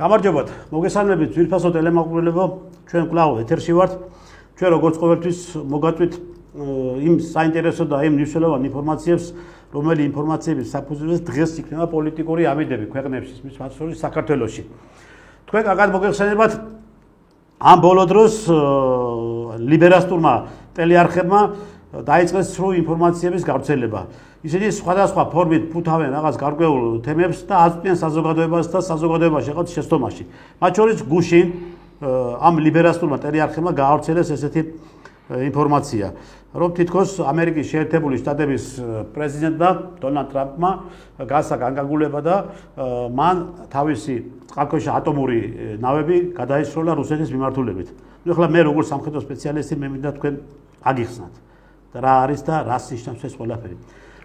გამარჯობათ, მოგესალმებით ძვირფასო ტელემოყურებელო, ჩვენ კვლავ ეთერში ვართ. ჩვენ როგორც ყოველთვის მოგაწვით იმ საინტერესო და იმ მნიშვნელოვან ინფორმაციებს, რომელი ინფორმაციების საფუძველზე დღეს იქნება პოლიტიკური ამიდები ქვეყნებში, მის შორის საქართველოში. თქვენ კარგად მოგეხსენებათ ამ ბოლო დროს ლიბერასტურმა ტელეარხებმა დაიწყეს სრულ ინფორმაციების გავრცელება. ისინი სხვადასხვა ფორმით ფუთავენ რაღაც გარკვეულ თემებს და აწვდიან საზოგადოებას და საზოგადოებაში რაღაც შეცდომაში. მათ შორის გუშინ ამ ლიბერასტურმა ტელეარხებმა გაავრცელეს ესეთი ინფორმაცია, რომ თითქოს ამერიკის შეერთებული შტატების პრეზიდენტმა დონალდ ტრამპმა გასცა განკარგულება და მან თავისი წყალქვეშა ატომური ნავები გადაისროლა რუსეთის მიმართულებით. ეხლა მე როგორც სამხედრო სპეციალისტი მე მინდა თქვენ აგიხსნათ და რა არის და რას ნიშნავს ეს ყველაფერი.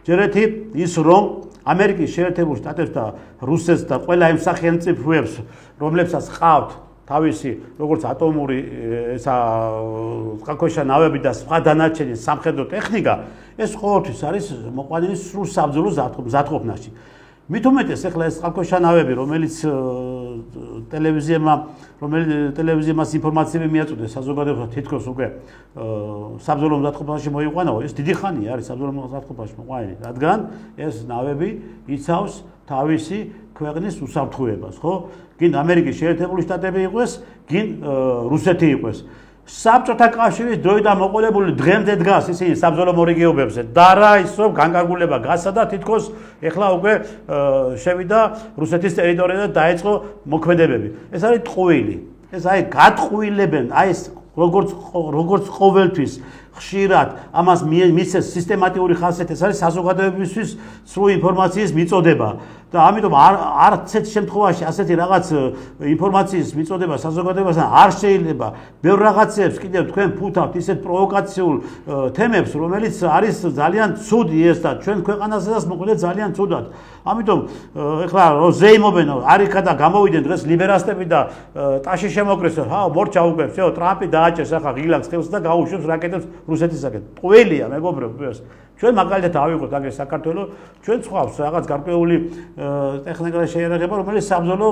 ჯერეთი ის რომ ამერიკის შეერთებულ შტატებს და რუსეთს და ყველა იმ სახელმწიფოებს, რომლებსაც ყავთ თავისი როგორც ატომური ესა წყალქვეშა ნავები და სხვა დანარჩენი სამხედრო ტექნიკა, ეს ყოველთვის არის მოყვანილი სრულ საბრძოლო მზადყოფნაში. მით უმეტეს ეხლა ეს წყალქვეშა ნავები, რომელიც ტელევიზიამ ინფორმაციები მიაწვდეს საზოგადოებას თითქოს უკვე საბრძოლო მზადყოფნაში მოიყვანაო, ეს დიდი ხანია არის საბრძოლო მზადყოფნაში მოყვანილი, რადგან ეს ნავები იცავს თავისი ქვეყნის უსაფრთხოებას, ხო? გინ ამერიკის შეერთებული შტატები იყოს, გინ რუსეთი იყოს. საბჭოთა კავშირის დროიდან მოყოლებული დღემდე დგას ისინი საბრძოლო მორიგეობებზე და რა ის რომ განკარგულება გასცა და თითქოს ეხლა უკვე შევიდა რუსეთის ტერიტორიაზე და დაიწყო მოქმედებები. ეს არის ტყუილი. ეს აი გატყუილებენ, აი ეს როგორც ყოველთვის ხშირად ამას მისცეს სისტემატიური ხასიათი, ეს არის საზოგადოებისთვის სრულ ინფორმაციის მიწოდება და ამიტომ არც ერთ შემთხვევაში ასეთი რაღაც ინფორმაციის მიწოდება საზოგადოებასთან არ შეიძლება. ბევრ რაღაცებს კიდევ თქვენ ფუთავთ ისეთ პროვოკაციულ თემებს, რომელიც არის ძალიან ცუდი ეს და ჩვენ ქვეყანასაც მოკლედ ძალიან ცუდად. ამიტომ ეხლა რო ზეიმობენ, არიქა და გამოვიდნენ დღეს ლიბერასტები და ტაში შემოკრეს, მორჩა უკვე, всё, ტრამპი დააჭერს ახლა ღილაკს ხელს და გაუშვებს რაკეტებს რუსეთისაკენ. ყველია მეგობრებო ეს. ჩვენ მაგალითად ავიღოთ აგერ საქართველოს, ჩვენ ხვავს რაღაც გარკვეული ტექნიკა და შეიარაღება, რომელიც საბრძოლო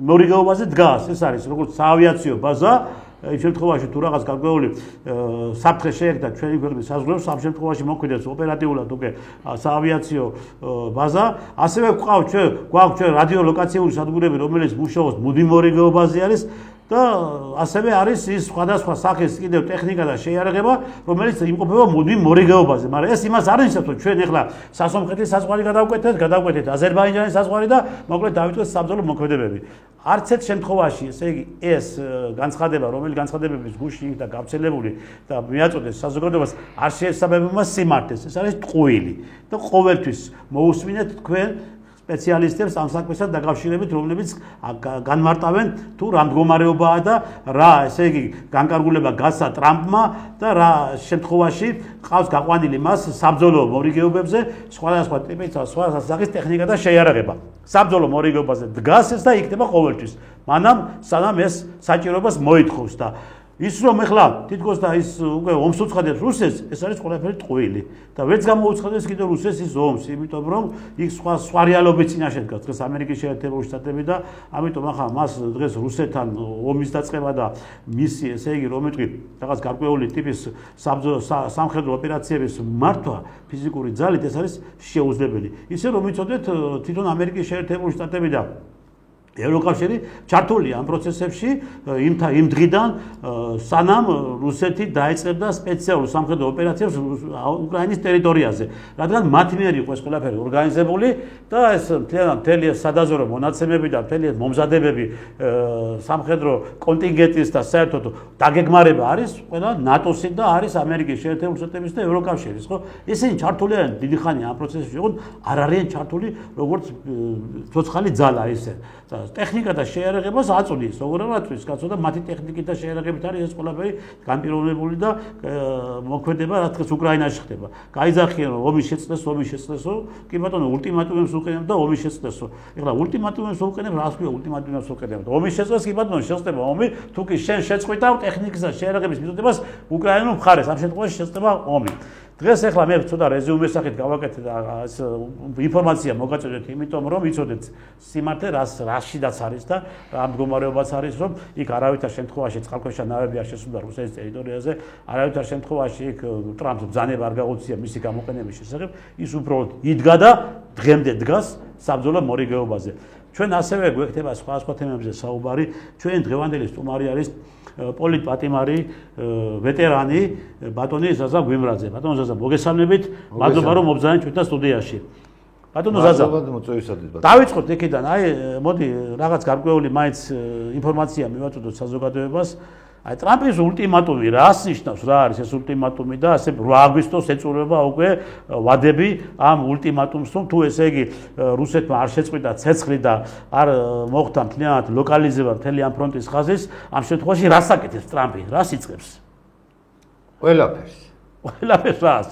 მორიგეობაზე დგას. ეს არის როგორც საავიაციო ბაზა, იმ შემთხვევაში თუ რაღაც გარკვეული საფრთხე შეექმნა ჩვენი ქვეყნის საზღვრებს, ამ შემთხვევაში მოქმედებს ოპერატიულად უკვე საავიაციო ბაზა. ასევე გვაქვს ჩვენ რადიოლოკაციური სადგურები, რომელიც მუშაობს მუდმივ მორიგეობაზე არის. და ასევე არის ის სხვადასხვა სახის კიდევ ტექნიკა და შეიარაღება, რომელიც იმყოფება მუდმივ მორიგეობაზე, მაგრამ ეს იმას არ ნიშნავს, რომ ჩვენ ეხლა სასომხეთის საზღვარი გადავკვეთეთ აზერბაიჯანის საზღვარი და მოკლედ დავიწყეთ საბრძოლო მოქმედებები. არც ერთ შემთხვევაში, ესე იგი, ეს განცხადება, რომელიც განცხადებების გუშინ და გავრცელებული და მიაწოდეს საზოგადოებას, არ შეესაბამება სიმართლეს. ეს არის ტყუილი და ყოველთვის მოусმინეთ თქვენ სპეციალისტებს ამ საქმესთან დაკავშირებით, რომლებიც განმარტავენ თუ რა მდგომარეობაა და რა, ესე იგი, განკარგულება გასცა ტრამპმა და რა შემთხვევაში ყავს გაყვანილი მას საბრძოლო მორიგეობებზე სხვადასხვა ტიპის და სხვადასხვა სახის ტექნიკა და შეიარაღება. საბრძოლო მორიგეობაზე დგას ეს და იქნება ყოველთვის. მანამ სანამ ეს საჭიროებას მოითხოვს და ის რომ ეხლა თითქოს და ის უკვე ომს უცხადებს რუსეთს, ეს არის ყველაფერი ტყუილი და ვერც გამოუცხადებს კიდევ რუსეთს ის ომს, იმიტომ რომ იქ სხვა რეალობის წინაშე დგას დღეს ამერიკის შეერთებული შტატები და ამიტომ ახლა მას დღეს რუსეთთან ომის დაწყება და მისი, ესე იგი, რომ ეთქვი, რაღაც გარკვეული ტიპის სამხედრო ოპერაციების მართვა ფიზიკური ძალით ეს არის შეუძლებელი. ისე რომ იცოდეთ, თვითონ ამერიკის შეერთებული შტატები და ევროკავშირი ჩართულია ამ პროცესებში იმ დღიდან სანამ რუსეთი დაიწყებდა სპეციალურ სამხედრო ოპერაციებს უკრაინის ტერიტორიაზე, რადგან მათ მიერ იყო ეს ყველაფერი ორგანიზებული და ეს მთელი სადაზვერო მონაცემები და მთელი მომზადებები სამხედრო კონტინგენტის და საერთოდ დაგეგმარება არის ყველა ნატოსი და არის ამერიკის შეერთებული შტატების და ევროკავშირის, ხო? ისინი ჩართულიან დიდი ხანია ამ პროცესებში, ოღონდ არ არიან ჩართული როგორც ცოცხალი ძალა ისე. ტექნიკა და შეიარაღებას აწვდის, როგორ აწვდის, კაცო და მათი ტექნიკით და შეიარაღებით არის ეს ყველაფერი განპირობებული და მოქმედება რა თქმა უნდა უკრაინაში ხდება. გაიძახიან რომ ომის შეწყვეტასო, კი ბატონო, ულტიმატუმებს უყენებ და ომის შეწყვეტასო. ეხლა ულტიმატუმებს უყენებ, რას ქვია ულტიმატუმებს უყენებ? ომის შეწყვეტას კი ბატონო შეწყვეტა ომი, თუ კი შენ შეწყვეტავ ტექნიკის და შეიარაღების მიწოდებას უკრაინულ მხარეს, ამ შემთხვევაში შეწყვეტა ომი. დღეს ახლა მე ცოტა რეზიუმეს სახით გავაკეთე და ინფორმაცია მოგაწოდეთ, იმიტომ რომ იცოდეთ სიმართლე რაშიდაც არის და რა მდგომარეობაც არის, რომ იქ არავითარ შემთხვევაში წყალქვეშა ნავები არ შესულა რუსეთის ტერიტორიაზე, არავითარ შემთხვევაში იქ ტრამპს ბრძანება არ გაუწია მისი გამოყენების შესახებ, ის უბრალოდ იდგა და დღემდე დგას საბრძოლო მორიგეობაზე. ჩვენ ასევე გვექნება სხვა თემებზე საუბარი, ჩვენ დღევანდელი სტუმარი არის პოლიტპატიმარი ვეტერანი ბატონი ზაზა გვიმრაძე. ბატონო ზაზა, მოგესალმებით, მადლობა რომ მობრძანეთ ჩვენთან სტუდიაში. ბატონო ზაზა, დავიწყოთ იქიდან, მოდი რაღაც გარკვეული მაინც ინფორმაცია მივაწოდოთ საზოგადოებას. აი ტრამპის ულტიმატუმი რას ნიშნავს, რა არის ეს ულტიმატუმი და ასე 8 აგვისტოს ეწურება უკვე ვადები ამ ულტიმატუმს, რომ თუ ესე იგი რუსეთმა არ შეწყვიტა ცეცხლი და არ მოხდა მთლიანად ლოკალიზება მთელი ამ ფრონტის ხაზის, ამ შემთხვევაში რას აკეთებს ტრამპი, რას იწყებს? ყველაფერს. ყველაფერს რას?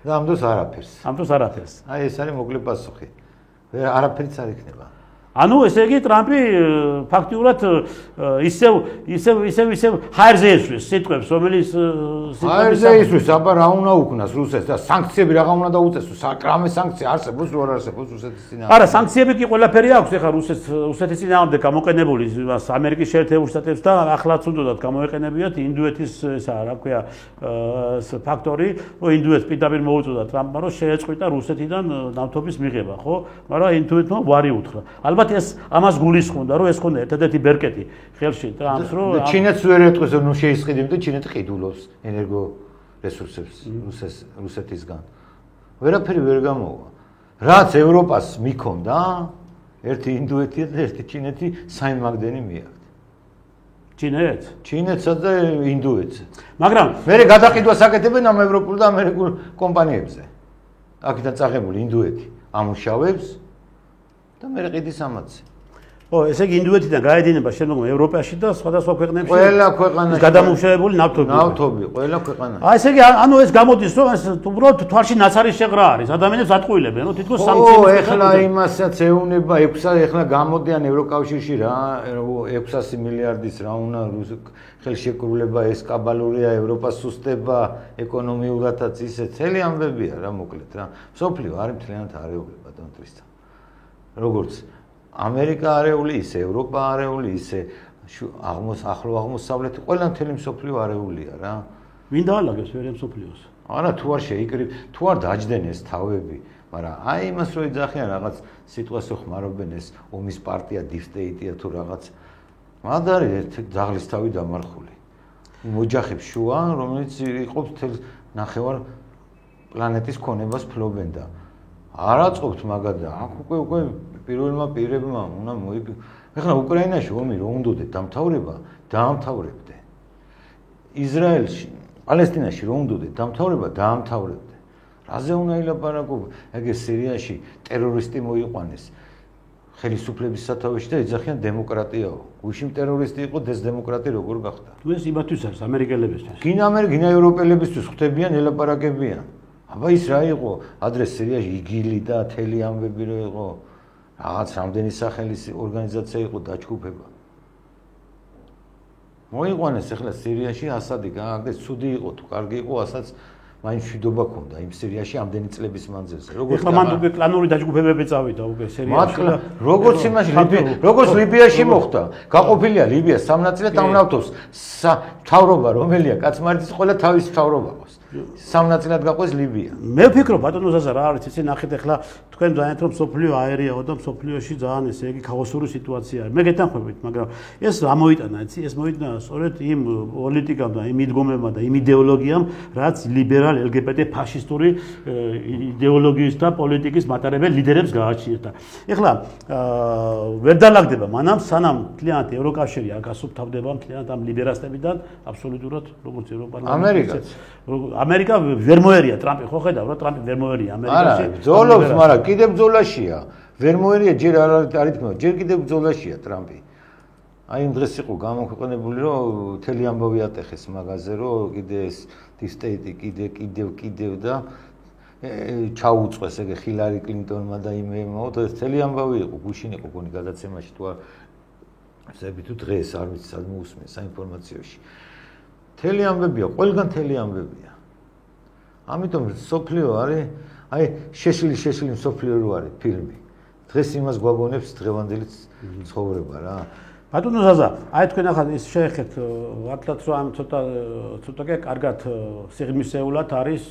და ამ დროს არაფერს. ამ დროს არაფერს. აი ეს არის მოკლე პასუხი. არაფერიც არ იქნება. ანუ ესე იგი ტრამპი ფაქტიურად ისევ ჰაერზე ესვრის სიტყვებს, რომელიც ჰაერზე ისვრის, აბა რა უნდა უკნას რუსეთს და სანქციები რა უნდა დაუწესოს, საკრამე სანქცია არსებობს, რო არ არსებობს რუსეთის წინააღმდეგ. არა, სანქციები კი ყველაფერი აქვს, ეხლა რუსეთის წინააღმდეგ გამოყენებული ამერიკის შეერთებული შტატებს და ახლაც უნდათ გამოეყენებიათ ინდუეთის ესა რა ქვია ფაქტორი, რომ ინდუეთს პირდაპირ მოუწოდა ტრამპმა, რომ შეეწყვიტა რუსეთიდან ნავთობის მიღება, ხო? მაგრამ ინდუეთმა ვარი უთხრა. ალბათ ეს ამას გულისხმობდა, რომ ეს ხონდა ერთადერთი ბერკეტი ხელში ტრამპს, რომ ჩინეთს ვერ ეტყვის, რომ შეისყიდი და ჩინეთი ყიდულობს ენერგო რესურსებს რუსეთისგან. ვერაფერი ვერ გამოვა. რაც ევროპას მიქონდა, ერთი ინდუეთი და ერთი ჩინეთი საიმაგდენი მიაქვს. ჩინეთსა და ინდუეთს. მაგრამ მე გადაყიდვას აკეთებენ ამ ევროპულ და ამერიკულ კომპანიებზე. აქედან წაღებული ინდუეთი ამუშავებს და მე ყიდის ამათზე. ესე იგი ინდუეთიდან გაედინება შემდგომ ევროპაში და სხვადასხვა ქვეყნებში. ყველა ქვეყანაში გადამუშავებული ნავთობი. ყველა ქვეყანაში. ესე იგი ანუ ეს გამოდის, რომ ეს უბრალოდ თვალში ნაცარი შეღრა არის. ადამიანებს ატყუილებენ, რომ თითქოს სანქციები. ეხლა იმასაც ეუნება 6 ეხლა გამოდიან ევროკავშირში რა 600 მილიარდის რა უნდა ხელშეკრულება ესკაბალურია ევროპას სუსტება ეკონომიურადაც ისე წელი ამბებია რა მოკლედ რა. სოფლიო არის მთლიანად არეული ბატონ ტრისტა. როგორც ამერიკა არეული, ისე ევროპა არეული, ისე ახლო აღმოსავლეთი, ყველა მთელი მსოფლიოარეულია რა. ვინ დაალაგებს ვერ მსოფლიოს? არა, თუ არ შეიკრიბ, თუ არ დაჯდნენ ეს თავები, მაგრამ აი იმას რო იძახიან რაღაც სიტყვას ხმარობენ ეს ომის პარტია, deep state-ია თუ რაღაც. მაგარი ერთ ძაღლის თავი დამარხული. მოჯახებს შუა, რომელიც იყო მთელ ნახევარ პლანეტის ქონებას ფლობენ და არაწყობთ მაგადა. აქ უკვე პირველმა პირებმა უნდა მოიგო. ეხლა უკრაინაში ომი რო უნდოდეთ დამთავრება, დაამთავრებდე. ისრაელში, პალესტინაში რო უნდოდეთ დამთავრება, დაამთავრებდე. რაზე უნდა ილაპარაკო? ეგ სირიაში ტერორისტი მოიყვანეს ხელისუფლების სათავეში და ეძახიან დემოკრატიაო. გუშინ ტერორისტი იყო, დემოკრატი როგორ გახდა? თუ ეს იმათთვის არის ამერიკელებისთვის. გინა ევროპელებისთვის ხვდებიან, ელაპარაკებიან. აბა ის რა იყო? ადრე სირიაში იგილი და თელი ამბები რო იყო. რაღაც რამდენი სახელის ორგანიზაცია იყო დაჯგუფება. მოიყვანეს ახლა სირიაში ასადი გააგდეს, ცუდი იყო თუ კარგი იყო, ასაც მაინც მშვიდობა ქონდა იმ სირიაში ამდენი წლების მანძილზე. ეხლა მან უკვე კლანური დაჯგუფებები წავიდა უკვე სირიაში. როგორც იმაში როგორც ლიბიაში მოხდა, გაყოფილია ლიბია სამ ნაწილად ამ ნავთობს მთავრობა რომელია კაცმარიძის ყველა თავის მთავრობა ყავს. სამ ნაწილად გაყვეს ლიბია. მე ვფიქრობ ბატონო ზაზა რა არის ესე ნახეთ ახლა თქვენ ძალიან რომ სოფლიო აერიაო და სოფლიოში ძალიან ესე იგი ქაოსური სიტუაცია არის. მე გეთანხმებით, მაგრამ ეს რა მოიტანა, იცი, ეს მოიტანა სწორედ იმ პოლიტიკამ და იმ მიდგომებმა და იმ იდეოლოგიამ, რაც ლიბერალ LGBT ფაშისტური იდეოლოგიის და პოლიტიკის მატარებელ ლიდერებს გააჩნიათ. ეხლა ვერ დალაგდება მანამ სანამ მთლიანად ევროკავშირი არ გასუფთავდება მთლიანად ამ ლიბერასტებიდან აბსოლუტურად როგორც ევროპარლამენტი. ამერიკა ვერ მოერია ტრამპი, ხო ხედავ რა ტრამპი ვერ მოერია ამერიკაში. არა, ბრძოლობს, მაგრამ კიდევ ბრძოლაშია. ვერ მოერია ჯერ არ ითქმა, ჯერ კიდევ ბრძოლაშია ტრამპი. აი იმ დღეს იყო გამოქვეყნებული, რომ თელი ამბავი ატეხეს მაგაზე, რომ კიდე ეს დისტეიტი კიდევ და ჩაუწყვეს ეგ ჰილარი კლინტონმა და იმემა, და თელი ამბავი იყო, გუშინ იყო გონი გადაცემაში თუ არ ზები თუ დღეს არ ვიცი სად მოусმენ საინფორმაციოში. თელი ამბებია, ყველგან თელი ამბებია. ამიტომ სოფლიო არის, აი შეშლილი სოფლიო რო არის ფილმი. დღეს იმას გვაგონებს დღევანდელი ცხოვრება რა. ბატონო ზაზა, აი თქვენ ახლა ის შეეხეთ მართლაც რომ ამ ცოტა კარგად სიღრმისეულად არის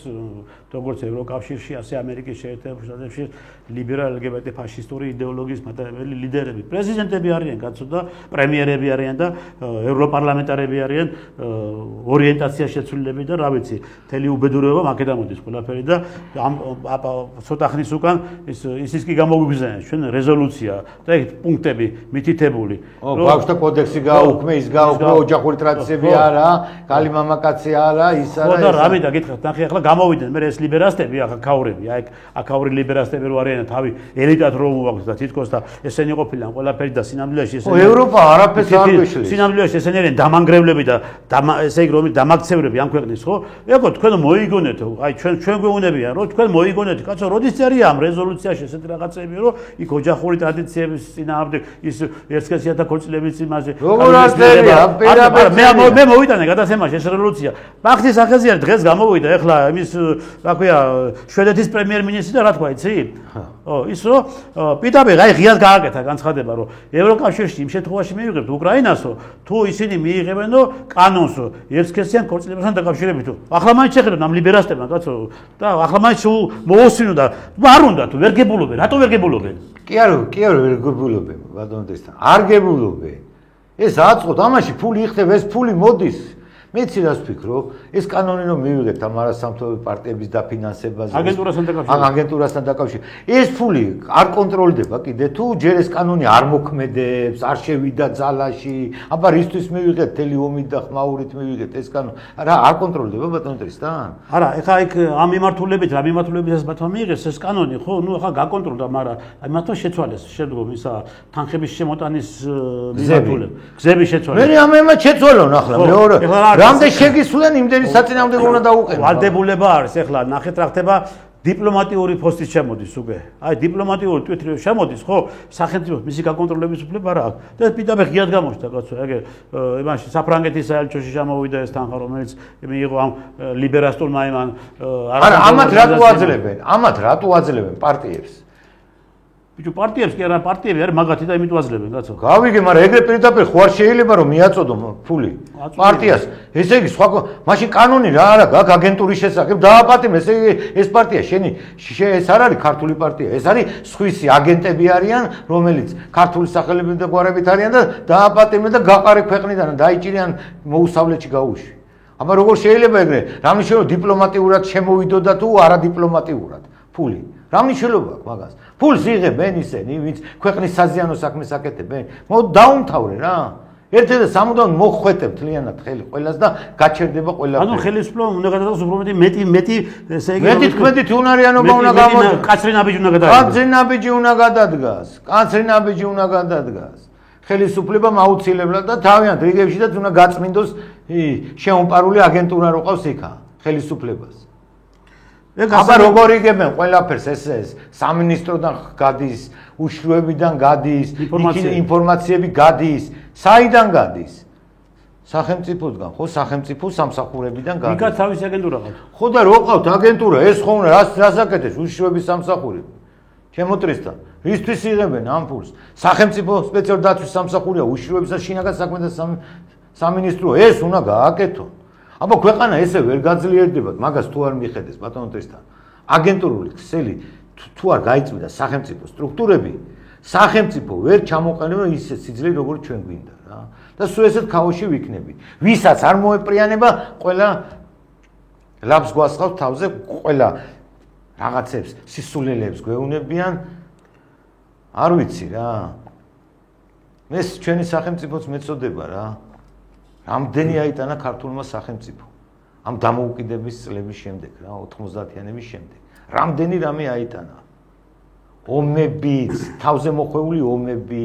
როგორც ევროკავშირში, ასე ამერიკის შეერთებულ შტატებში ლიბერალ LGBT ფაშისტური იდეოლოგიის მატარებელი ლიდერები, პრეზიდენტები არიან, კაცო და პრემიერები არიან და ევროპარლამენტარები არიან, ორიენტაცია შეცვლილები და რა ვიცი, მთელი უბედურება მაკედა მოდის ყველაფერი და ამ ცოტა ხნის უკან ის კი გამოგვიგზავნა ჩვენ რეზოლუცია და ეგ პუნქტები მითითებული. ბავშვთა კოდექსი გაუქმე, ის გაუქმე, ოჯახური ტრადიციები არა, კალი მამაკაცი არა, ის არა. ხო და რა მინდა გითხრათ, ნახე ახლა გამოვიდნენ მე ეს ლიბერასტები, ახლა ქაურები, აი აქაური ლიბერასტები რო არიან თავი ელიტად რო მოაქვს და თითქოს და ესენი ყოფილან ყველაფერი და სინამდვილეში ესენი ევროპა არაფერს არ გვეშლის. სინამდვილეში ესენი არიან დამანგრევლები და ესე იგი რომ დამაქცევრები ამ ქვეყნის, ხო? ეხო თქვენ მოიგონეთ, აი ჩვენ გვეუნებიან რომ თქვენ მოიგონეთ, კაცო, როდის წერია ამ რეზოლუციაში ესეთი რაღაცები, რომ იქ ოჯახური ტრადიციების წინააღმდეგ ის ერთსქესიანთა ქორწილების იმაზე. როგორ ასწერია? მე მოვიტანე გადაცემაში ეს რეზოლუცია. ბახტის ახაზი არის დღეს გამოვიდა ეხლა იმის რა ქვია შვედეთის პრემიერ-მინისტრი და რა თქვა იცი? ის რომ პირდაპირ აი ღიად გააკეთა განცხადება რომ ევროკავშირში იმ შემთხვევაში მიიღებთ უკრაინასო თუ ისინი მიიღებენო კანონს ერთსქესიან ქორწილებასთან დაკავშირებით თუ ახლა მაინც შეხედოთ ამ ლიბერასტებმა კაცო და ახლა მაინც მოусვინო და არ უნდა თუ ვერ გებულობენ რატო ვერ გებულობენ კი არა ვერ გებულობენ ბატონო დესთან არ გებულობენ ეს აწყოთ ამაში ფული იხდება ეს ფული მოდის მეც რას ვფიქრობ ეს კანონი რომ მივიღებთ ამ არასამთავრობო პარტიების დაფინანსებაზე აგენტურასთან დაკავშირებით ეს ფული არ კონტროლდება კიდე თუ ჯერ ეს კანონი არ მოქმედებს არ შევიდა ძალაში აბა რისთვის მივიღეთ თელი ომით და ხმაურით მივიღეთ ეს კანონი რა არ კონტროლდება ბატონო ტრისთან არა ეხლა იქ ამ მიმართულებით რა მიმართულებითაც ბათმა მიიღეს ეს კანონი ხო ნუ ეხლა გაკონტროლდა მაგრამ აი მათო შეცვალეს შემდგომ ისა თანხების შემოტანის მიმართულება გზების შეცვალება მე ამემაც შეცვალონ ახლა მეორე რამდენ შეგისვლენ იმდენი საწინააღმდეგო უნდა დაუყენო ვალდებულება არის ეხლა ნახეთ რა ხდება დიპლომატიური პოსტის შემოდის უკვე აი დიპლომატიური ტვიტრი შემოდის ხო სახელმწიფოს მისი გაკონტროლების უფლება რა აქვს და პირდაპირ ღიად გამოჩნდა კაცო ეგ იმაში საფრანგეთის საელჩოში შემოვიდა ეს თანხა რომელიც მიიღო ამ ლიბერასტულმა იმან არა ამათ რატო აძლევენ პარტიებს ბიჭო პარტიებს კი არა პარტიები არის მაგათი და იმით ვაძლევენ კაცო გავიგე მაგრამ ეგრე პირდაპირ ხო არ შეიძლება რომ მიაწოდო ფული პარტიას ესე იგი სხვა მაშინ კანონი რა არა გაქვს აგენტურის შესახებ დააპატიმ ესე იგი ეს პარტია შენი ეს არ არის ქართული პარტია ეს არის სხვისი აგენტები არიან რომელიც ქართული სახელებით და გვარებით არიან და დააპატიმენ და გაყარე ქვეყნიდან დაიჭირიან მოუსავლეთში გაუშვი აბა როგორ შეიძლება ეგრე რა მნიშვნელობა დიპლომატიურად შემოვიდოდა თუ არა დიპლომატიურად ფული რა მნიშვნელობა აქვს მაგას ფულს იღებენ ისინი ვინც ქვეყნის საზიანო საქმეს აკეთებენ დაუმთავრე რა ერთ-ერთი სამუდამოდ მოხვეტებ თლიანად ხელი ყველას და გაჩერდება ყველაფერი ანუ ხელისუფლება უნდა გადადგას უფრო მეტი ესე იგი მეტი უნარიანობა უნდა გამოდგას კაცრი ნაბიჯი უნდა გადადგას ხელისუფლებამ აუცილებლად და თავიანთ რიგებშიც უნდა გაწმინდოს შეუმპარული აგენტურა რო ყავს იქა ხელისუფლებას აბა როგორ იგებენ ყველაფერს ეს სამინისტროდან გადის უშუალობიდან გადის ინფორმაციები გადის საიდან გადის სახელმწიფოდან ხო სახელმწიფო სამსახურებიდან გადის იქაც თავისი აგენტურა ყავს ხო და რო ყავთ აგენტურა ეს ხო უნდა რას აკეთებს უშუალობის სამსახურები ჩემოტრისთან რისთვის იღებენ ამ ფულს სახელმწიფო სპეციალურ დაცვის სამსახურია უშუალობისა შინაგან საქმეთა სამინისტრო ეს უნდა გააკეთონ აბა ქვეყანა ესე ვერ გაძლიერდება მაგას თუ არ მიხედეს ბატონო ტრისთან აგენტურული ქსელი თუ არ გაიწვიდა სახელმწიფო სტრუქტურები სახელმწიფო ვერ ჩამოყენება ისე სიძლიერე როგორც ჩვენ გვინდა რა და სულ ესეთ ქაოსში ვიქნებით ვისაც არ მოეპრიანება ყველა ლაბს გვასხავს თავზე ყველა რაღაცებს სისულელებს გვეუნებიან არ ვიცი რა ეს ჩვენი სახელმწიფოც მეწოდება რა რამდენი აიტანა ქართულმა სახელმწიფო ამ დამოუკიდების წლების შემდეგ რა 90-იანების შემდეგ რამდენი რამე აიტანა ომები თავზე მოხვეული ომები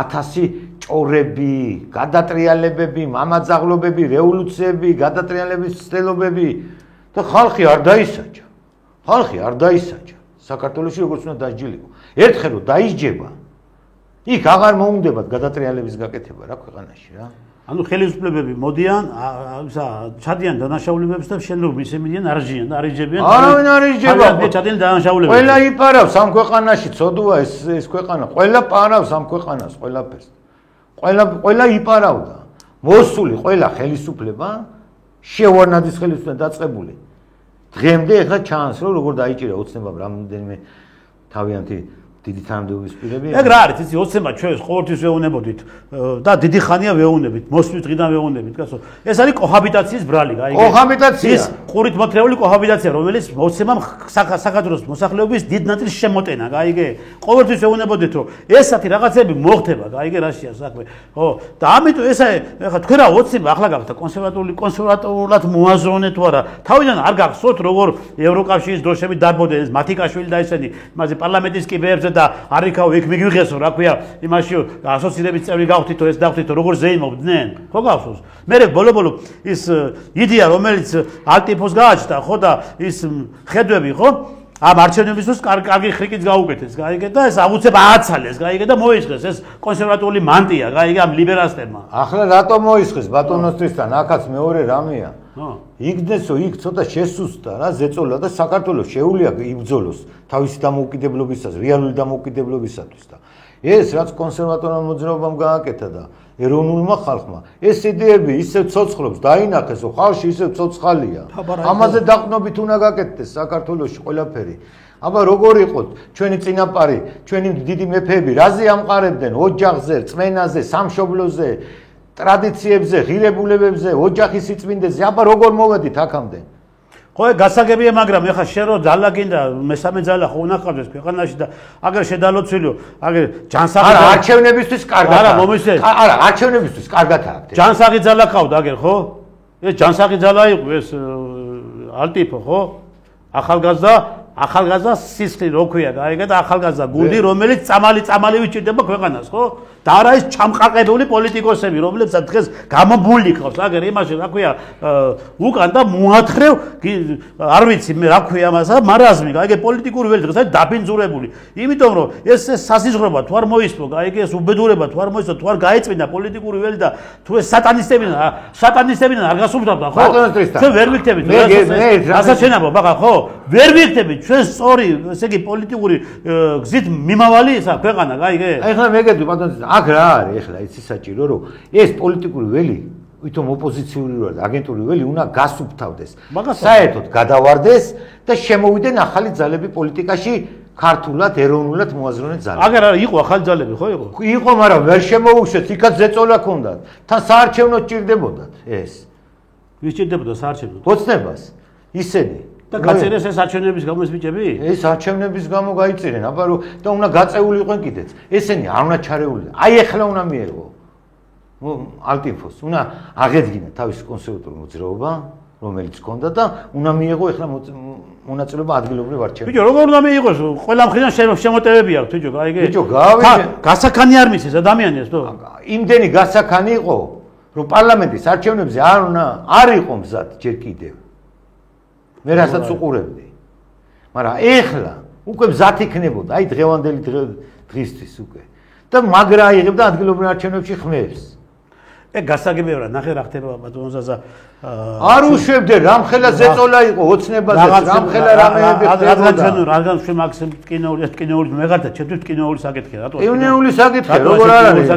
1000 ჭორები გადატრიალებები მამაძაღლობები რევოლუციები გადატრიალების ცდილობები და ხალხი არ დაისაჯა საქართველოში როგორც უნდა დასჯილიყო ერთხელ რომ დაისჯება იქ აღარ მოუნდებათ გადატრიალების გაკეთება რა ქვეყანაში რა ანუ ხელისუფლებები მოდიან, ჩადიან დანაშაულებებს და შენობა ისე მიდიან არიჯიან და არიჯებიან. არავინ არიჯება. ჩადიან დანაშაულებებს. ყველა იპარავს ამ ქვეყანაში, ცოდუა ეს ქვეყანა. ყველა პარავს ამ ქვეყანას, ყველაფერს. ყველა იპარავდა. მოსული ყველა ხელისუფლება შევარნაძის ხელისუფლება დაწყებული. დღემდე ეხლა ჩანს რომ როგორ დაიჭირა ოცნებამ რამდენიმე თავიანთი დიდი თანამდებობის პირები. ეგ რა არის, იცი, ოცნება ჩვენ ყოველთვის ვეუბნებოდით და დიდი ხანია ვეუბნებით, მოსვლის დღიდან ვეუბნებით, კაცო. ეს არის კოჰაბიტაციის ბრალი, გაიგე? კოჰაბიტაცია. ის ყურით მოთრეული კოჰაბიტაცია, რომელიც ოცნებამ საქართველოს მოსახლეობის დიდ ნაწილს შემოტენა, გაიგე? ყოველთვის ვეუბნებოდით, რომ ესეთი რაღაცები მოხდება, გაიგე, რაშია საქმე. ხო, და ამიტომ ესა ეხლა თქვენ რა ოცნება ახლა გაქვთ კონსერვატორულად მოაზროვნეთ თუ არა? თავიდან არ გახსოვთ როგორ ევროკავშირის დროშები დარბოდნენ, მათიკაშვილი და ესენი, იმაზე პარლამენტის კიბეებზე და არიქაო იქ მიგვიღესო რა ქვია იმაში ასოცირების წევრი გავხდითო ეს დავხდითო როგორ ზეიმობდნენ ხო გახსოვს მე ბოლო ის იდეა რომელიც ალტიფოს გააჩნდა ხო და ის ხედვები ხო ამ არჩევნებისთვის კარგი ხრიკიც გაუკეთეს გაიგე და ეს აუცილებლად ააცალეს გაიგე და მოიწყეს ეს კონსერვატიული მანტია გაიგე ამ ლიბერალისტებმა ახლა რატომ მოიწყეს ბატონოსთვისთან აქაც მეორე რამეა იგდესო იქ ცოტა შესუსტა რა ზეწოლა და საქართველოს შეუძლია იბრძოლოს თავისი დამოუკიდებლობისას რეალური დამოუკიდებლობისათვის და ეს რაც კონსერვატორმა მოძრაობამ გააკეთა და ეროვნულმა ხალხმა ეს იდეები ისევ ცოცხლობს დაინახესო ხალხში ისევ ცოცხალია ამაზე დაყნობით უნდა გაკეთდეს საქართველოში ყველაფერი აბა როგორ იყოთ ჩვენი წინაპარი ჩვენი დიდი მეფეები რაზე ამყარებდნენ ოჯახზე რწმენაზე სამშობლოზე ტრადიციებზე, ღირებულებებზე, ოჯახის სიწმინდეზე, აბა როგორ მოვედით აქამდე? ხო, გასაგებია, მაგრამ ეხლა შენ რო ძალა გინდა, მესამე ძალა ხო უნდა ყავდეს ქვეყანაში და აგერ შედალოცვილო, აგერ ჯანსაღი არა, არჩევნებისთვის კარგად. არა, მომისე. არა, არჩევნებისთვის კარგად აქვს. ჯანსაღი ძალა ყავდა აგერ, ხო? ეს ჯანსაღი ძალა იყო ეს ალტიფო, ხო? ახალგაზრდა სისხლი რო ქვია, გაიგე და ახალგაზრდა გუნდი, რომელიც წამალი ვიჭირდება ქვეყანას, ხო? და არა ის ჩამყაყებული პოლიტიკოსები, რომლებსაც დღეს გამობული ყავს, აგერ იმაში რა ქვია, უკან და მოათხრევ, არ ვიცი მე რა ქვია მასა, მარაზმი, გაიგე პოლიტიკური ველი დღეს არის დაფინძურებული. იმიტომ რომ ეს სასიზღვრობა თუ არ მოისმო, გაიგე ეს უბედურება თუ არ მოისმო, თუ არ გაეწმინდა პოლიტიკური ველი და თუ ეს სატანისტებიდან არ გასუფთავდა, ხო? ჩვენ ვერ ვიქნებით, რასაც შენაბო, ბახა, ხო? ვერ ვიქნებით ჩვენ სწორი, ესე იგი პოლიტიკური გზით მიმავალი ისა ქვეყანა, გაიგე? ეხლა მეგედი ბატონო აქ რა არის ეხლა იცი საჭირო რომ ეს პოლიტიკური ველი ვითომ ოპოზიციური ველი აგენტური ველი უნდა გასუფთავდეს საერთოდ გადავარდეს და შემოვიდნენ ახალი ძალები პოლიტიკაში ქართულად ეროვნულად მოაზროვნე ძალები აგერ არა იყო ახალი ძალები ხო იყო მაგრამ ვერ შემოუშვეთ იქაც ზეწოლა ქონდათ თან საარჩევნო ჭირდებოდათ ეს ვის ჭირდებოდა საარჩევნო ოცნებას ისინი და გაწერეს ეს არჩევნების გამო ეს ბიჭები? ეს არჩევნების გამო გაიწერენ, აბა რომ და უნდა გაწეული იყვნენ კიდეც. ესენი არ უნდა ჩარეული. აი ეხლა უნდა მიეღო. ალტიფოს უნდა აღედგინა თავის კონსერვატორული მოძრაობა, რომელიც ჰქონდა და უნდა მიეღო ეხლა მონაწილეობა ადგილობრივ არჩევნებში. ბიჭო, როგორ უნდა მიიღოს? ყველა მხრიდან შემოტევები აქვს, ბიჭო, გაიგე? ბიჭო, გავიგე. გასაქანი არ მისცეს ადამიანი ეს, თო? იმდენი გასაქანი იყო, რომ პარლამენტის არჩევნებზე არ იყო მზად ჯერ კიდევ. მე რასაც უყურებდი. მაგრამ ეხლა უკვე მზად იქნებოდა, აი დღევანდელი დღისთვის უკვე. და მაგრა აიღებდა ადგილობრივ არჩევნებში ხმებს. ეგ გასაგებია რა, ნახე რა ხდება ბატონო ზაზა. არ უშვებდე, რამხელა ზეწოლა იყო ოცნებაზე, რამხელა რამეები ხდებოდა. რადგან ჩვენ მაქსიმ ტკინეული მეღარდა, ჩემთვის ტკინეული საკითხია, რატო? ტკინეული საკითხია, როგორ არ არის?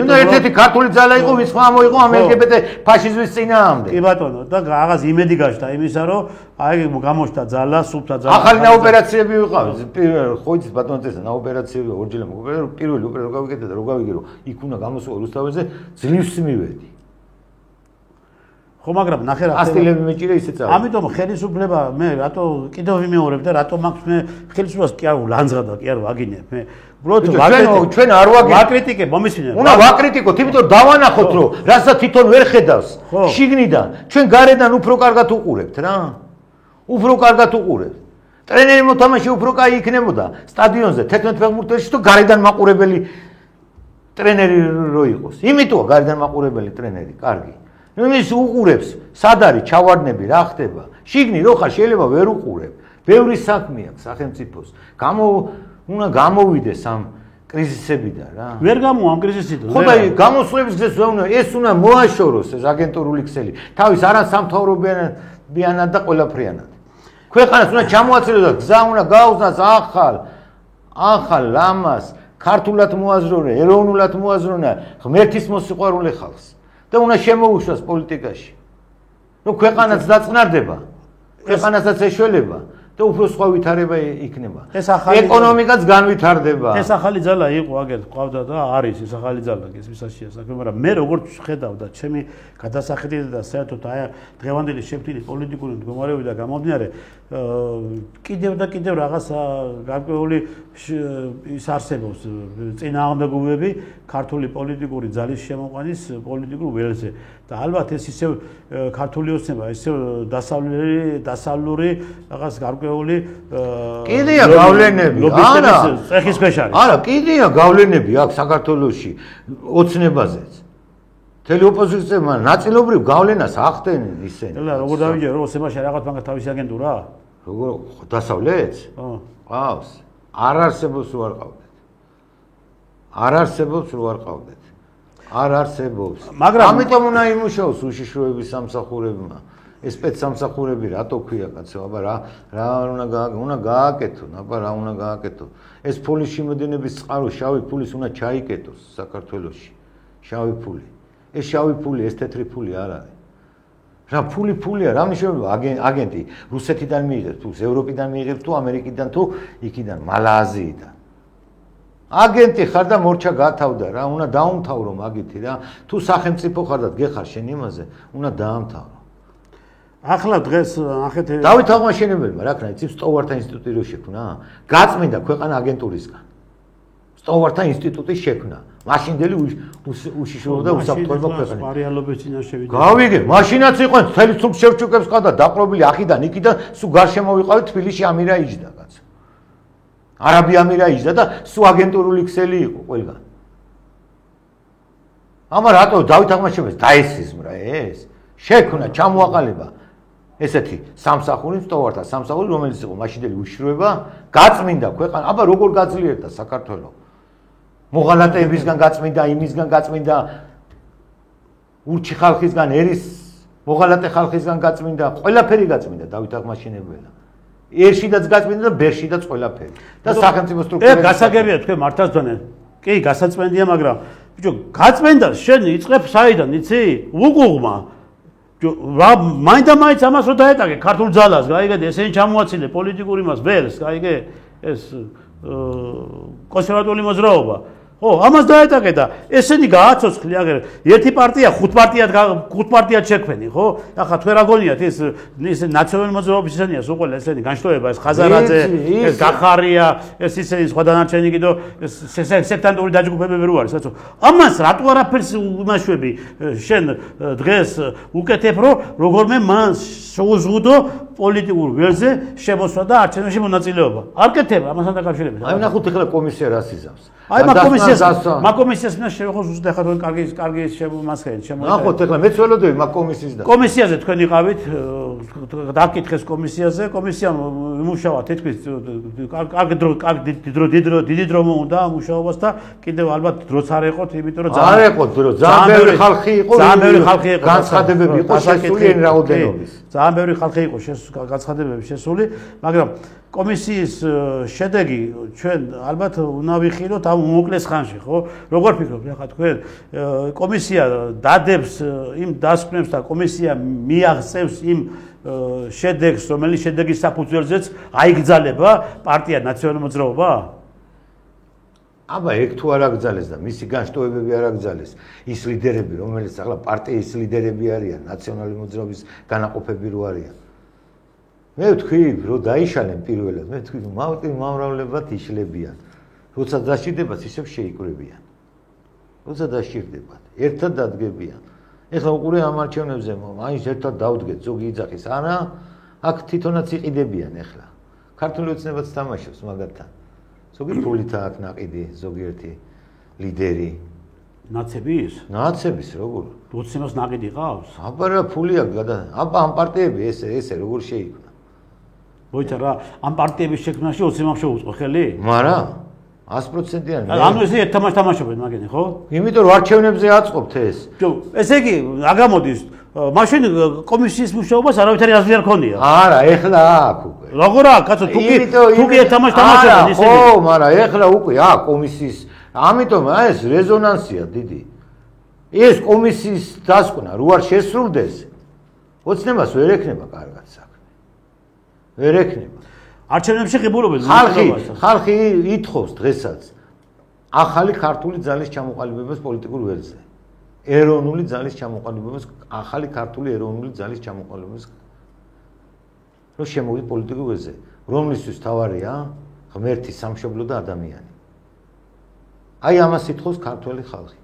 უნდა ერთ-ერთი ქართული ძალა იყო, ვის ხმა მოიყო ამ LGBT ფაშიზმის წინააღმდეგ. კი ბატონო, და რაღაც იმედი გაჩნდა იმისა, რომ აი გამოჩნდა ძალა, სუფთა ძალა. ახალი ოპერაციები ვიყავით. ხო იცით ბატონო წესა, ოპერაციები ორჯერ მოგωπერა, პირველი ოპერაცია რო გავიკეთე და რო გავიგე, რომ იქ უნდა გამოსულა რუსთაველზე, ძლივს მივედი. ხო მაგრამ ნახე რა ასტილები მეჭირე ისე წავა. ამიტომ ხელისუფლება მე რატო კიდევ ვიმეორებ და რატო მაქვს მე ხელისუფლებას კი არ ლანძღადა კი არ ვაგინებ მე უბრალოდ ჩვენ არ ვაკრიტიკებ მომისმინე უნდა ვაკრიტიკოთ იმიტომ დავანახოთ რომ რასაც თვითონ ვერ ხედავს შიგნიდან ჩვენ გარედან უფრო კარგად უყურებთ რა უფრო კარგად უყურებთ ტრენერი მოთამაშე უფრო კაი იქნებოდა სტადიონზე 11 ფეხბურთელში თუ გარედან მაყურებელი ტრენერი რო იყოს იმიტომ გარედან მაყურებელი ტრენერი კარგი ის უყურებს, სად არის ჩავარდნები, რა ხდება. შიგნი რო ხარ შეიძლება ვერ უყურებ. ბევრი საქმე აქვს სახელმწიფოს. უნდა გამოვიდეს ამ კრიზისებიდან რა. ვერ გამოვა ამ კრიზისიდან. ხო და გამოსვლების გზას უნდა ეს უნდა მოაშოროს ეს აგენტურული ქსელი. თავის არასამთავრობიანად და ყველაფრიანად. ქვეყანას უნდა ჩამოაცილოს და გზა უნდა გაუზნას ახალ ლამას, ქართულად მოაზროვნე, ეროვნულად მოაზროვნე, ღმერთის მოსიყვარულე ხალხს და უნდა შემოუშვას პოლიტიკაში. რომ ქვეყანაც დაწყნარდება, ქვეყანასაც ეშველება და უფრო სხვა ვითარება იქნება. ეკონომიკაც განვითარდება. ეს ახალი ძალა იყო აგერ ყავდა და არის ეს ახალი ძალა გესმისაშია საქმე, მაგრამ მე როგორც ხედავდა ჩემი გადასახედით და საერთოდ აი დღევანდელი შეფთილი პოლიტიკური მდგომარეობიდან გამომდინარე კიდევ რაღაცა გარკვეული ის არსებობს წინააღმდეგობები ქართული პოლიტიკური ძალის შემოყვანის პოლიტიკურ ველზე და ალბათ ეს ისევ ქართული ოცნება ისევ დასავლური რაღაც გარკვეული კიდეა გავლენები არა წეხის ქვეშ არის არა კიდეა გავლენები აქვს საქართველოში ოცნებაზეც მთელი ოპოზიციამ ნაწილობრივ გავლენას ახდენენ ისინი ეხლა როგორ დავიჯერო რომ ოცნებაში რაღაც მაგათ თავისი აგენტურა როგორ დასავლეთს ყავს არ არსებობს რო არ ყავდეთ არ არსებობს მაგრამ ამიტომ უნდა იმუშაოს უშიშროების სამსახურებმა ეს სპეცსამსახურები რატო ქვია კაცო აბა რა უნდა გააკეთონ აბა რა უნდა გააკეთონ ეს ფულის შემოდინების წყარო შავი ფულის უნდა ჩაიკეტოს საქართველოში შავი ფული ეს შავი ფული ეს თეთრი ფული არ არის რა ფულია რა მნიშვნელობა აგენტი რუსეთიდან მიიღებს თუ ევროპიდან მიიღებს თუ ამერიკიდან თუ იქიდან მალააზიიდან აგენტი ხარ და მორჩა გათავდა რა უნდა დაუმთავრო მაგითი რა თუ სახელმწიფო ხარ და გეხარ შენ იმაზე უნდა დაამთავრო ახლა დღეს ახეთ დავით აღმაშენებელმა რა ქნა იცი სტოვართა ინსტიტუტი რო შექმნა გაწმინდა ქვეყანა აგენტურისგან სტოვართა ინსტიტუტი შექმნა მაშინდელი უშიშროება და უსაფრთხოება ქვეყანა პარიალობის წინაშე ვიდა გავიგე მაშინაც იყვნენ თელი სულ შევჩუკებს ყავდა დაყრობილი აქიდან იქიდან სულ გარშემო ვიყავით თბილისში ამირა იჯდა კაცო არაბი ამირა იჯდა და სულ აგენტურული ქსელი იყო ყველგან ამა რატო დავით აღმაშენებელს დაესიზმრა ეს შექმნა ჩამოაყალიბა ესეთი სამსახური სტოვართა სამსახური რომელიც იყო მაშინდელი უშიშროება გაწმინდა ქვეყანა აბა როგორ გაძლიერდა საქართველო მოღალატეებისგან გაწმინდა იმისგან გაწმინდა ურჩი ხალხისგან ერის მოღალატე ხალხისგან გაწმინდა ყველაფერი გაწმინდა დავით აღმაშენებელა ერშიდაც გაწმინდა და ბერშიდაც ყველაფერი და სახელმწიფო სტრუქტურები გასაგებია თქვენ მართავს დონე კი გასაწმენდია მაგრამ ბიჭო გაწმენდა შენ იწყებ საიდან იცი უგუღმა რა მაინდა-მაინც ამას რო დაეტაკე ქართულ ძალას გაიგე ესენი ჩამოაცილე პოლიტიკური მას ველს გაიგე ეს კონსერვატული მოძრაობა ხო ამას დაეტაკე და ესენი გააცოცხლი აგერ ერთი პარტია ხუთ პარტიად შექმენი ხო ახლა თქვენ რა გონიათ ეს ნაციონალური მოძრაობის ისენია უყოლა ესენი განშტოება ეს ხაზარაძე ეს გახარია ეს ისინი სხვა დანარჩენი კიდო სექტანტური დაჯგუფებები რო არის კაცო ამას რატო არაფერს უმაშვები შენ დღეს უკეთებ რომ როგორმე მან შეუზღუდო პოლიტიკურ ველზე შემოსვა და არჩევნებში მონაწილეობა არ კეთებ ამასთან დაკავშირებით აი ნახოთ ახლა კომისია რას იზამს აი მაგ კომისიას მინდა შევეხოს უბრალოდ ახლა თქვენ კარგი შემოსხენ ნახოთ ახლა მეც ველოდები მაგ კომისიის და კომისიაზე თქვენ იყავით დაკითხეს კომისიაზე კომისიამ იმუშავა თითქმის დიდი დრო მოუნდა მუშაობას და კიდევ ალბათ დროც არ ეყოთ იმიტომ რომ არ ეყოთ დრო ძალიან ბევრი ხალხი იყო განცხადებები იყო შესული εν რაოდენობის ძალიან ბევრი ხალხი იყო განცხადებები შესული მაგრამ კომისიის შედეგი ჩვენ ალბათ უნდა ვიხილოთ ამ უმოკლეს ხანში ხო როგორ ფიქრობთ ახლა თქვენ კომისია დადებს იმ დასკვნებს და კომისია მიაღწევს იმ შედეგს რომელიც შედეგის საფუძველზეც აიგზალება პარტია ნაციონალური მოძრაობა აბა ეგ თუ არ აგზალეს და მისი განშტოებები არ აგზალეს ის ლიდერები რომელიც ახლა პარტიის ლიდერები არიან ნაციონალური მოძრაობის განაყოფები რო არიან მე ვთქვი რომ დაიშალენ პირველად მე ვთქვი მომრავლებად იშლებიან როცა დაშირდებათ ისევ შეიკრებიან როცა დაშირდებათ ერთად დადგებიან ეხლა უყურე ამ არჩევნებზე მაინც ერთად დავდგეთ ზოგი იძახის არა აქ თვითონაც იყიდებიან ეხლა ქართული ოცნებაც თამაშობს მაგათთან ზოგი ფულით აქ ნაყიდი ზოგიერთი ლიდერი ნაცების როგორ ოცნებას ნაყიდი ყავს აბა რა ფული აქვს აბა ამ პარტიები ესე როგორ შეიქმნა მოიცა რა ამ პარტიების შექმნაში ოცნებამ შეუწყო ხელი მარა 100%-იანი. ანუ ესე ერთ თამაშს თამაშობენ მაგენი, ხო? იმიტომ რომ არჩევნებზე აწყობთ ეს. ესე იგი, აგამოდის მაშინ კომისიის მუშაობას არავითარი აზრი არ ქონია. არა, ეხლა აქვს უკვე. როგორ აქვს, კაცო, თუკი ერთ თამაშს თამაშობენ ისე. ხო, მაგრამ ეხლა უკვე აქვს კომისიის. ამიტომ ეს რეზონანსია დიდი. ეს კომისიის დასკვნა რო არ შესრულდეს, ოცნებას ვერ ექნება კარგად საქმე. ვერ ექნება. არჩევნებში ღებულობენ ხალხი ითხოვს დღესაც ახალი ქართული ძალის ჩამოყალიბებას პოლიტიკურ ველზე. ეროვნული ძალის ჩამოყალიბებას, ახალი ქართული ეროვნული ძალის ჩამოყალიბებას. რომ შემოვიდეს პოლიტიკურ ველზე, რომლისთვის თავარია ღმერთი, სამშობლო და ადამიანი. აი ამას ითხოვს ქართველი ხალხი.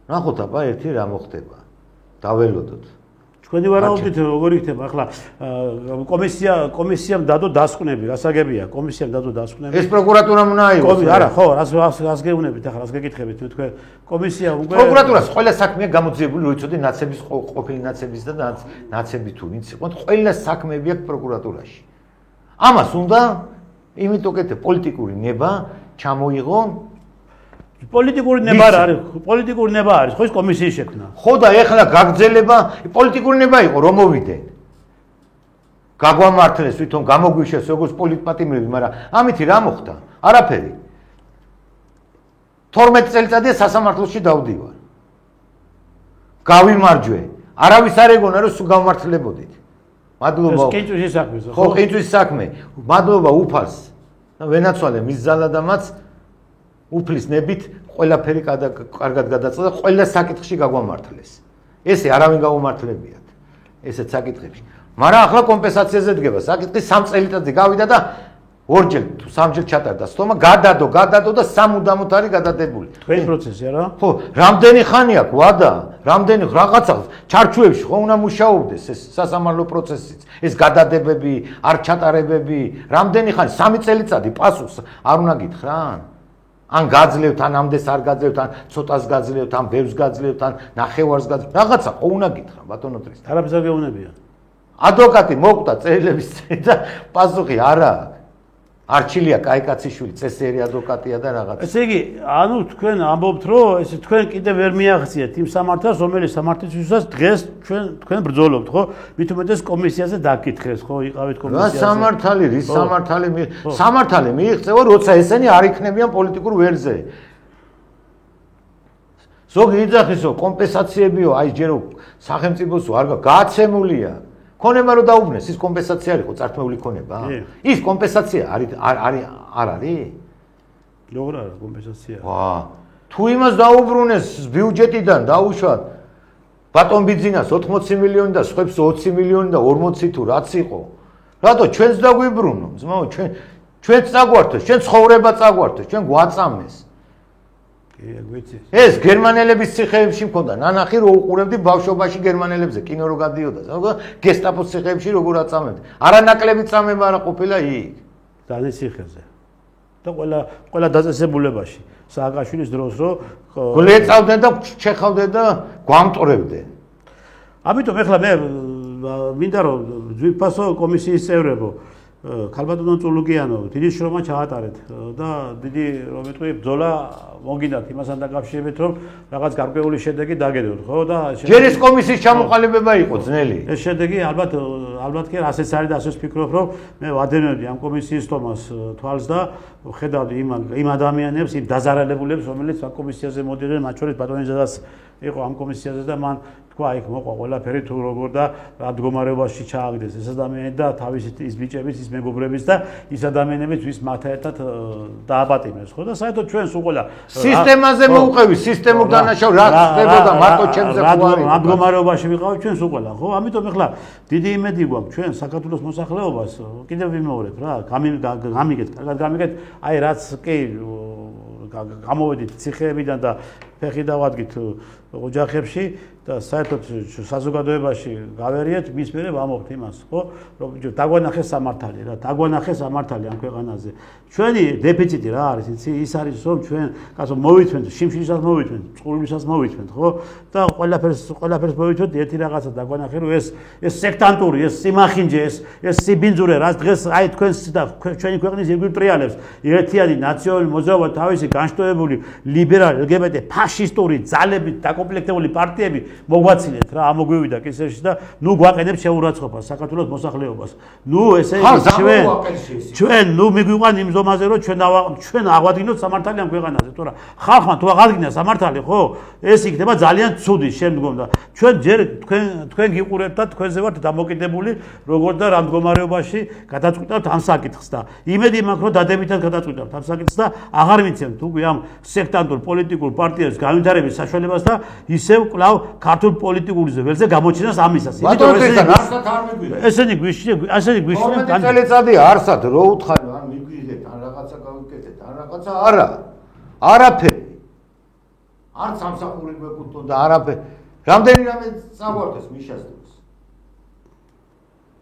ნახოთ აბა ერთი რა მოხდება. დაველოდოთ. თქვენი ვარაუდით როგორ იქნება ახლა კომისიამ დადო დასკვნები, რასაგებია, კომისიამ დადო დასკვნები. ეს პროკურატურამ უნდა აიღოს. არა, ხო, რას გეუბნებით ახლა, რას გეკითხებით მე თქვენ კომისია უკვე პროკურატურას ყველა საქმეა გამოძიებული, რომ იცოდე ნაცების ყოფილი ნაცების და ნაცები თუ ვინც იყო, ყველა საქმეები აქვს პროკურატურაში. ამას უნდა იმიტომ კეთე პოლიტიკური ნება ჩამოიღო. პოლიტიკური ნება არის, პოლიტიკური ნება არის, ხო ის კომისიის შექმნა. ხო და ეხლა გაგრძელება პოლიტიკური ნება იყო რომ მოვიდნენ. გაგვამართლეს თვითონ გამოგვიშეს როგორც პოლიტპატიმრები, მაგრამ ამითი რა მოხდა? არაფერი. 12 წელიწადია სასამართლოში დავდივარ. გავიმარჯვე. არავის არ ეგონა რომ სულ გავმართლებოდით. მადლობა. ეს კენჭვის საქმე, ხო, კენჭვის საქმე. მადლობა უფალს. და ვენაცვალე მის ზალადამაც უფლის ნებით ყველაფერი კარგად გადაწყდა, ყველა საკითხში გაგვამართლეს. ესე არავინ გაუმართლებიათ. ესეც საკითხებში. მაგრამ ახლა კომპენსაციაზე დგება. საკითხი 3 წელიწადზე გავიდა და ორჯერ თუ 3 ჯერ ჩატარდა სტომა, გადადო და სამუდამოდ არის გადადებული. თქვენი პროცესი არა? ხო, რამდენი ხანი აქვს ვადა? რამდენი რაღაცა ჩარჩოებში ხო უნდა მუშაობდეს ეს სასამართლო პროცესიც. ეს გადადებები, არ ჩატარებები, რამდენი ხანი 3 წელიწადი პასუხს არ უნდა გითხრან? ან გაძლევთ, ან ამდენს არ გაძლევთ, ან ცოტას გაძლევთ, ან ბევრს გაძლევთ, ან ნახევარს გაძლევთ. რაღაცა ხო უნდა გითხრა ბატონო დრის. არაფერს არ გეუბნებიან. ადვოკატი მოკვდა წერილების წინ და პასუხი არა აქვს. არჩილია კაიკაციშვილი, წესიერი ადვოკატია და რაღაცა. ესე იგი, ანუ თქვენ ამბობთ, რომ ესე თქვენ კიდევ ვერ მიაღწიეთ იმ სამართალს, რომელიც სამართლისთვისაც დღეს თქვენ ბრძოლობთ, ხო? მით უმეტეს კომისიაზე დაკითხეს, ხო? იყავით კომისიაზე. რა სამართალი, რის სამართალი? სამართალი მიიღწევა, როცა ესენი არ იქნებიან პოლიტიკურ ველზე. ზოგი იძახისო, კომპენსაციებიო, აი ჯერო სახელმწიფოსო არ გაცემულია. ქონება რომ დაუბრუნეს, ის კომპენსაცია არის ხო წართმეული ქონება? ის კომპენსაცია არ არის? როგორ არა კომპენსაცია? ვა, თუ იმას დაუბრუნეს ბიუჯეტიდან დაუშვათ ბატონ ბიძინას 80 მილიონი და სხვებს 20 მილიონი და 40 თუ რაც იყო. რატო ჩვენს დაგვიბრუნო? ძმაო, ჩვენც წაგვართოს, ჩვენ ცხოვრება წაგვართოს, ჩვენ გვაწამეს. ეს გერმანელების ციხეებში მქონდა ნანახი რო უყურებდი ბავშვობაში გერმანელებზე კინო რო გადიოდა გესტაპოს ციხეებში როგორ აწამებდი არანაკლები წამება არა ყოფილა იქ დანის ციხეზე და ყველა დაწესებულებაში სააკაშვილის დროს რო გლეწავდნენ და ჩეხავდნენ და გვამტორებდნენ ამიტომ ეხლა მე მინდა რომ ძვირფასო კომისიის წევრებო ქალბატონო წულუკიანო დიდი შრომა ჩაატარეთ და დიდი რომ ვიტყვი ბრძოლა მოგინდათ იმასთან დაკავშირებით რომ რაღაც გარკვეული შედეგი დაგედოთ ხო და ჯერ ეს კომისიის ჩამოყალიბება იყო ძნელი ეს შედეგი ალბათ კი ასეც არის და ასეც ვფიქრობ რომ მე ვადენოდი ამ კომისიის თომას თვალს და ხედავდი იმ ადამიანებს იმ დაზარალებულებს რომელიც ამ კომისიაზე მოდიოდნენ მათ შორის ბატონიზადაც იყო ამ კომისიაზე და მან თქვა იქ მოყვა ყველაფერი თუ როგორ და რა მდგომარეობაში ჩააგდეს ეს ადამიანი და თავისი ის ბიჭების ის მეგობრების და ის ადამიანებიც ვის მათთან ერთად დააპატიმრეს ხო და საერთოდ ჩვენ სულ ყველა სისტემაზე მოუყევი სისტემურ დანაშაულს რა ხდებოდა მარტო ჩემზე ხო არის რა მდგომარეობაში ვიყავით ჩვენ სულ ყველა ხო ამიტომ ეხლა დიდი იმედი გვაქვს ჩვენ საქართველოს მოსახლეობას კიდევ ვიმეორებ რა გამიგეთ კარგად გამიგეთ აი რაც კი გამოვედით ციხეებიდან და ფეხი დავადგით ოჯახებში და საერთოდ საზოგადოებაში გავერიეთ მის მერე ვამობთ იმას ხო რომ დაგვანახეს სამართალი რა დაგვანახეს სამართალი ამ ქვეყანაზე ჩვენი დეფიციტი რა არის იცი ის არის რომ ჩვენ კაცო მოვითვენთ შიმშილსაც მოვითვენთ წყურვილსაც მოვითვენთ ხო და ყველაფერს მოვითვენთ ერთი რაღაცა დაგვანახე რომ ეს სექტანტური ეს სიმახინჯე ეს სიბინძურე რაც დღეს აი თქვენს და ჩვენი ქვეყნის ირგვლივ ტრიალებს ერთიანი ნაციონალური მოძრაობა თავისი განშტოებული ლიბერალი LGBT ფაშისტური ძალებით დაკომპლექტებული პარტიები მოგვაცილეთ რა ამოგვივიდა კისერში და ნუ გვაყენებთ შეურაცხყოფას საქართველოს მოსახლეობას ნუ ესე ჩვენ ნუ მიგვიყვან იმ ზომაზე რომ ჩვენ აღვადგინოთ სამართალი ამ ქვეყანაზე თორა ხალხმა თუ აღადგინა სამართალი ხო ეს იქნება ძალიან ცუდი შემდგომ და ჩვენ ჯერ თქვენ გიყურებთ და თქვენზე ვართ დამოკიდებული როგორ და რა მდგომარეობაში გადაწყვეტავთ ამ საკითხს და იმედი მაქვს რომ დადებითად გადაწყვეტავთ ამ საკითხს და აღარ მიცემთ უკვე ამ სექტანტურ პოლიტიკურ პარტიებს განვითარების საშუალებას და ისევ კვლავ ქართულ პოლიტიკურ ველზე გამოჩენას ამისას. იმიტომ რომ ესენი გვიშნიან 12 წელიწადია არსად რო უთხარ ან მიგვიღეთ ან რაღაცა გავიკეთეთ ან რაღაცა არა. არაფერი. არც სამსახური გვეკუთვნოდა და არაფერი. რამდენი რამე წაგვარდეს მიშას დროს.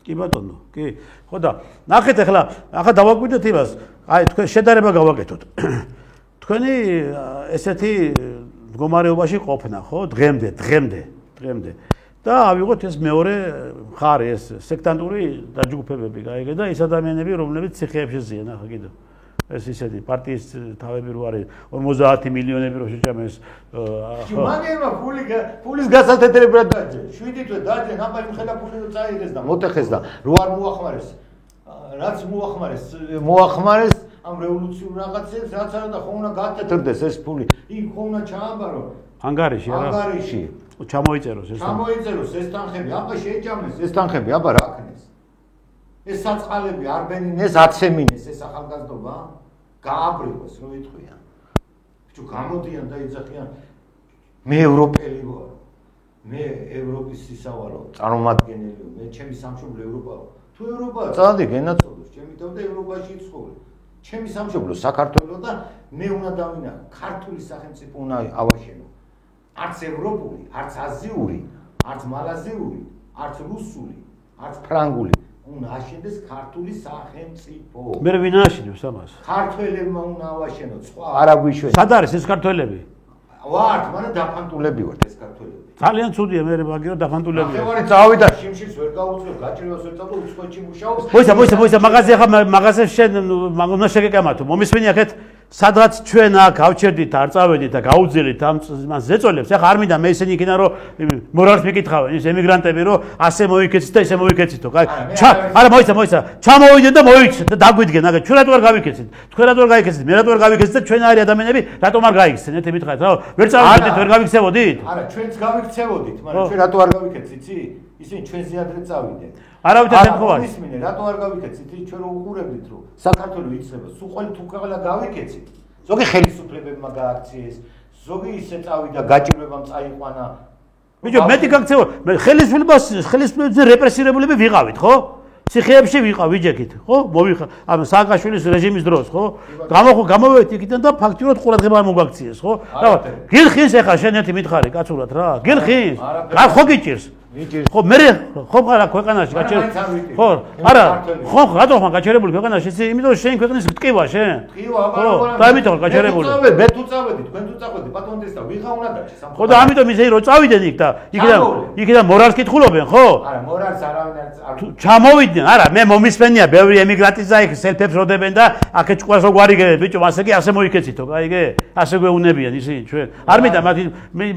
კი ბატონო, კი. ხო და ნახეთ ახლა დავაკვირდეთ იმას. აი თქვენ შედარება გავაკეთოთ. თქვენი ესეთი მდგომარეობაში ყოფნა ხო დღემდე და ავიღოთ ეს მეორე მხარე ეს სექტანტური დაჯგუფებები გაიგე და ის ადამიანები რომლებიც ციხეებში ზიან ახლა კიდევ ეს ისეთი პარტიის თავები რო არის 50 მილიონები რო შეჭამეს მაგერმა ფულის გასათეთრებად დაჭე 7 თვე დაჭე ნაბა იმ ხელა ფული რო წაიღეს და მოტეხეს და რო არ მოახმარეს რაც მოახმარეს ამ რევოლუციურ რაღაცებს რაც არა და ხომ უნდა გათეთრდეს ეს ფული იქ ხომ უნდა ჩააბარო ანგარიში არა ანგარიში ჩამოიწეროს ეს თანხები აბა შეჭამეს ეს თანხები აბა რა ქნეს ეს საწყალები არ ბენინ ეს აცემინეს ეს ახალგაზრდობა გააბრიყვეს რო იტყვიან ბიჭო გამოდიან და იძახიან მე ევროპელი ვარ მე ევროპის ისავალო წარმომადგენელი მე ჩემი სამშობლო ევროპაა თუ ევროპაა წადი გენაცვლოს ჩემი თავდა ევროპაში ცხოვრობ ჩემი სამშობლო საქართველო და მე უნდა დავინახო ქართული სახელმწიფო უნდა ავაშენო არც ევროპული არც აზიური არც მალაზიური არც რუსული არც ფრანგული უნდა აშენდეს ქართული სახელმწიფო მე ვინ აშენებს ამას ქართველებმა უნდა ავაშენო სხვა არ აგვიშვენ სად არის ეს ქართველები ვართ მაგრამ დაფანტულები ვართ ეს ქართველები ძალიან ცუდია მე მაგირო დაფანტულებია ახლა წავიდა შიმშილს ვერ გაუწევ გაჭირვას ვერ წავ და უცხოეთში მუშაობს მოიცა მაღაზია შენ უნდა შეგეკამათო მომისმენი ახეთ სადღაც ჩვენ აქ ავჩერდით არ წავედით და გაუძელით ამ ზეწოლებს ახლა არ მინდა მე ისინი იქნა რომ მორალს მიკითხავენ ის ემიგრანტები რომ ასე მოიქეცით და ისე მოიქეცითო არა მოიცა ჩამოვიდნენ და მოიქცეთ და დაგვიდგენ აგა ჩვენ რატო არ გავიქეცით თქვენ რატო არ გაიქეცით მე რატო არ გავიქეცით და ჩვენ არის ადამიანები რატომ არ გაიქცენ ეთი მითხარით რა ვერ წავედით ვერ გავიქცევოდით არა ჩვენც გავიქცევოდით მაგრამ ჩვენ რატო არ გავიქეცით იცი ისინი ჩვენზე ადრე წავიდნენ არავითარ შემთხვევაში ისმინე რატო არ გავიქეცით ჩვენ რომ უყურებდით რომ საქართველოს იცება სულ ყოველ თუ ყველა გავიქეცით ზოგი ხელისუფლებებმა გააქციეს ზოგი ისე წავიდა გაჭირვებამ წაიყვანა ბიჭო მეტი გაქცევა მე ხელისუფლებებზე რეპრესირებულები ვიყავით ხო ციხეებში ვიყავ ვიჯექით ხო მოვიხარ ამ სააკაშვილის რეჟიმის დროს ხო გამოვედით იქიდან და ფაქტიურად ყურადღება მოგვაქციეს ხო რა გილხინს ეხა შენ ერთი მითხარი კაცურად რა გილხინს ხო გიჭირს ხო მე ხო არა ქვეყანაში გაჩერებული ხო არა ხო რატო ხარ გაჩერებული ქვეყანაში ისე იმიტომ რომ შენ ქვეყნის ტკივა შენ ტკივა აბა და ამიტომ გაჩერებული მე თუ წავედი თქვენ თუ წავედი ბატონ დესტა ვიღა უნდა დაჭი ხო და ამიტომ ისე რომ წავიდნენ იქ და იქიდან მორალს კითხულობენ ხო არა მორალს არავინ არ ჩამოვიდნენ არა მე მომისმენია ბევრი ემიგრანტის და იქ სელფებს როდებენ და აქეთ ჭკვას რო გვარიგებენ ბიჭო ასე კი ასე მოიქეცითო გაიგე ასე გვეუნებიან ისინი ჩვენ არ მინდა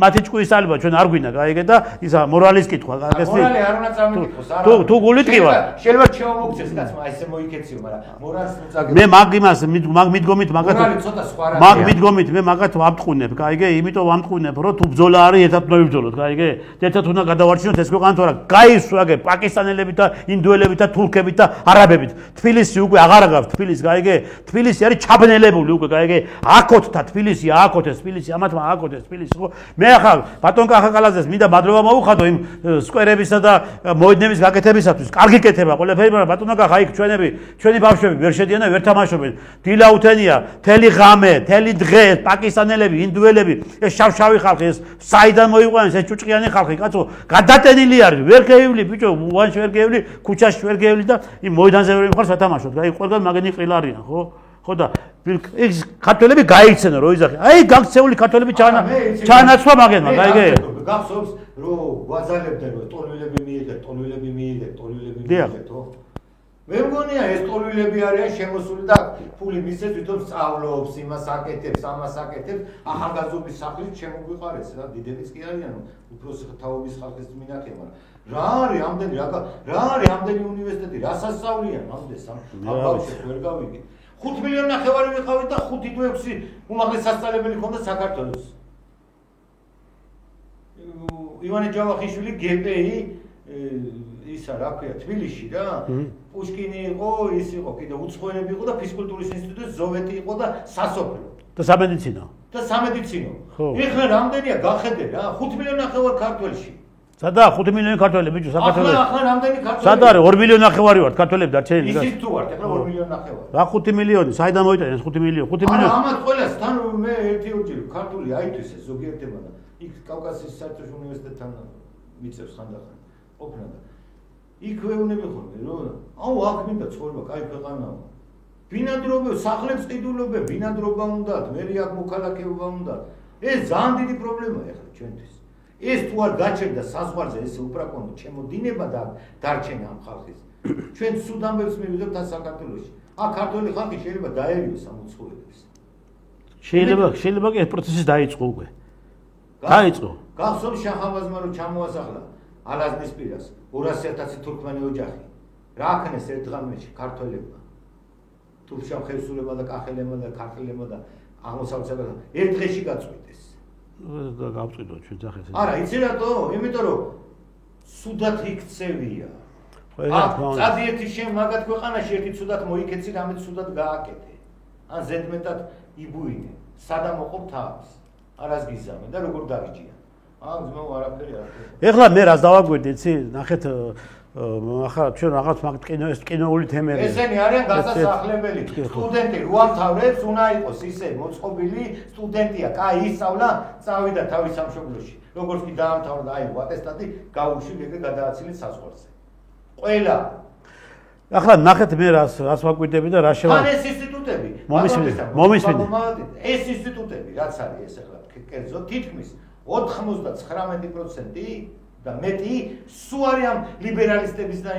მათი ჭკუის წალება ჩვენ არ გვინდა გაიგე და ისა მორალის კითხვა მორალი არ უნდა წამიკითხოს არა თუ გული ტკივა შეიძლება შემოგწეს კაცმა ესე მოიქეციო მაგრამ მორალს უწაგებ მე მაგ მიდგომით მაგათ მორალი ცოტა სხვა რა მაგ მიდგომით მე მაგათ ვამტყუნებ გაიგე იმიტომ ვამტყუნებ რომ თუ ბრძოლა არის ერთად მოვიბრძოლოთ გაიგე ერთად უნდა გადავარჩინოთ ეს ქვეყანა თორა გაისვაგე პაკისტანელებით და ინდუელებით და თურქებით და არაბებით თბილისი უკვე აღარ აღავს თბილისი გაიგე თბილისი არის ჩაბნელებული უკვე გაიგე აქოთ და თბილისი აქოთ ეს თბილისი ამათმა აქოთ ეს თბილისი ხო მე ახლა ბატონ კახაკალაძეს მინდა მადლობა მოუხადო იმ სკვერებისა და მოედნების გაკეთებისათვის კარგი კეთება ყველაფერი მაგრამ ბატონო კახა იქ ჩვენი ბავშვები ვერ შედიან და ვერ თამაშობენ დილაუთენია თელი ღამე თელი დღე პაკისტანელები ინდუელები, ეს შავ-შავი ხალხი, ეს საიდან მოიყვანეს, ეს ჭუჭყიანი ხალხი, კაცო, გადატენილი არის, ვერ გეივლი, ბიჭო, უანში ვერ გეივლი, ქუჩაში ვერ გეივლი და იმ მოედანზე ვერ მიხარ სათამაშოდ. აი, ყველგან მაგენი ყრილ არიან, ხო? ხო და ეს ქართველები გაიქცენა რო იზახი. აი, გაქცეული ქართველები ჩაანაცვლა მაგენმა, გაიგე? გახსოვს, რომ ვაზალებდნენ, რომ ტოლვილები მიიღეთ, ხო? მე მგონია ეს ტოლვილები არიან შემოსული და ფული მისცეს თვითონ სწავლობს, იმას აკეთებს, ამას აკეთებს, ახალგაზრდობის სახლით შემოგვიყარეს რა, დიდებიც კი არიან, უფროსი თაობის ხალხის მინახე, მაგრამ რა არის ამდენი უნივერსიტეტი, რასაც სწავლიან ამდენს ამ ბავშვებს ვერ გავიგე. 5 მილიონი ნახევარი ვიყავით და 5 თუ 6 უმაღლეს სასწავლებელი ჰქონდა საქართველოს. ივანე ჯავახიშვილი გპი ისა რა ქვია თბილისში რა პუშკინი იყო ის იყო კიდე უცხოელები იყო და ფიზკულტურის ინსტიტუტის ზოვეტი იყო და სასოფლო და სამედიცინო ეხლა რამდენია გახედე რა 5 მილიონი ნახევარ ქართველში სადა 5 მილიონი ქართველები ბიჭო საქართველოს ახლა რამდენი ქართველი სადა არის 2 მილიონი ნახევარი ვართ ქართველები დარჩენილი ისიც თუ ვართ ეხლა 2 მილიონი ნახევარი რა 5 მილიონი საიდან მოიტანეს 5 მილიონი 5 მილიონი ამათ ყველას თან მე ერთი ოჯი ქართული აითვისე ზოგიერთებმა და იქ კავკასიის საერთაშორისო უნივერსიტეტთან მიწევს ხანდახან ყოფნა და იქ ვეუბნები ხოლმე რომ აუ აქ მინდა ცხოვრება კაი ქვეყანაა ბინადრობები სახლებს ყიდულობები ბინადრობა უნდათ მერი აქ მოქალაქეობა უნდათ ეს ძალიან დიდი პრობლემაა ახლა ჩვენთვის ეს თუ არ გაჩერდა საზღვარზე ესე უპრაკონო ჩემოდინება და დარჩენა ამ ხალხის ჩვენ სულ ამბებს მივიღებთ ამ საქართველოში აქ ქართული ხალხი შეიძლება დაერიოს ამ უცხოელებს შეიძლება კი ეს პროცესი დაიწყო უკვე დაიწყო გახსოვს შახავაზმა რომ ჩამოასახლა ალაზნის პირას 200,000 თურქმენი ოჯახი რა აქნეს ერთ დღამში ქართველებმა თურქშავ ხევსურებმა და კახელებმა და ქართლებმა და აღმოსავლეთ საქართველოს ერთ დღეში გაწყვიტეს და გავწყვიტო ჩვენ ძახეს არა იცი რატო იმიტომ რომ სუდად იქცევია წადი ერთი შენ მაგათ ქვეყანაში ერთი სუდად მოიქეცი რამე სუდად გააკეთე ან ზედმეტად იბუინე სადამ მოყობ თავს არას გიზამე და როგორ დაგიჯია ძმაო არაფერი არ ეხლა მე რას დავაგვირდი იცი ნახეთ ახლა ჩვენ რაღაც მაგ კინოული თემები ესენი არიან გასასახლებელი სტუდენტი რუამთავრებს უნდა იყოს ისე მოწყობილი სტუდენტია კაი ისწავლა წავიდა თავის სამშობლოში როგორც კი დაამთავრა და აიღო ატესტატი გაუშვი ეგრე გადააცილეს საზღვარზე ყველა ახლა ნახეთ მე რას ვაგვირდები და რა შევა ეს ინსტიტუტები მომისმინე ეს ინსტიტუტები რაც არის ეს ახლა კერძო თითქმის 99% და მეტი სულ არიან ლიბერალისტების და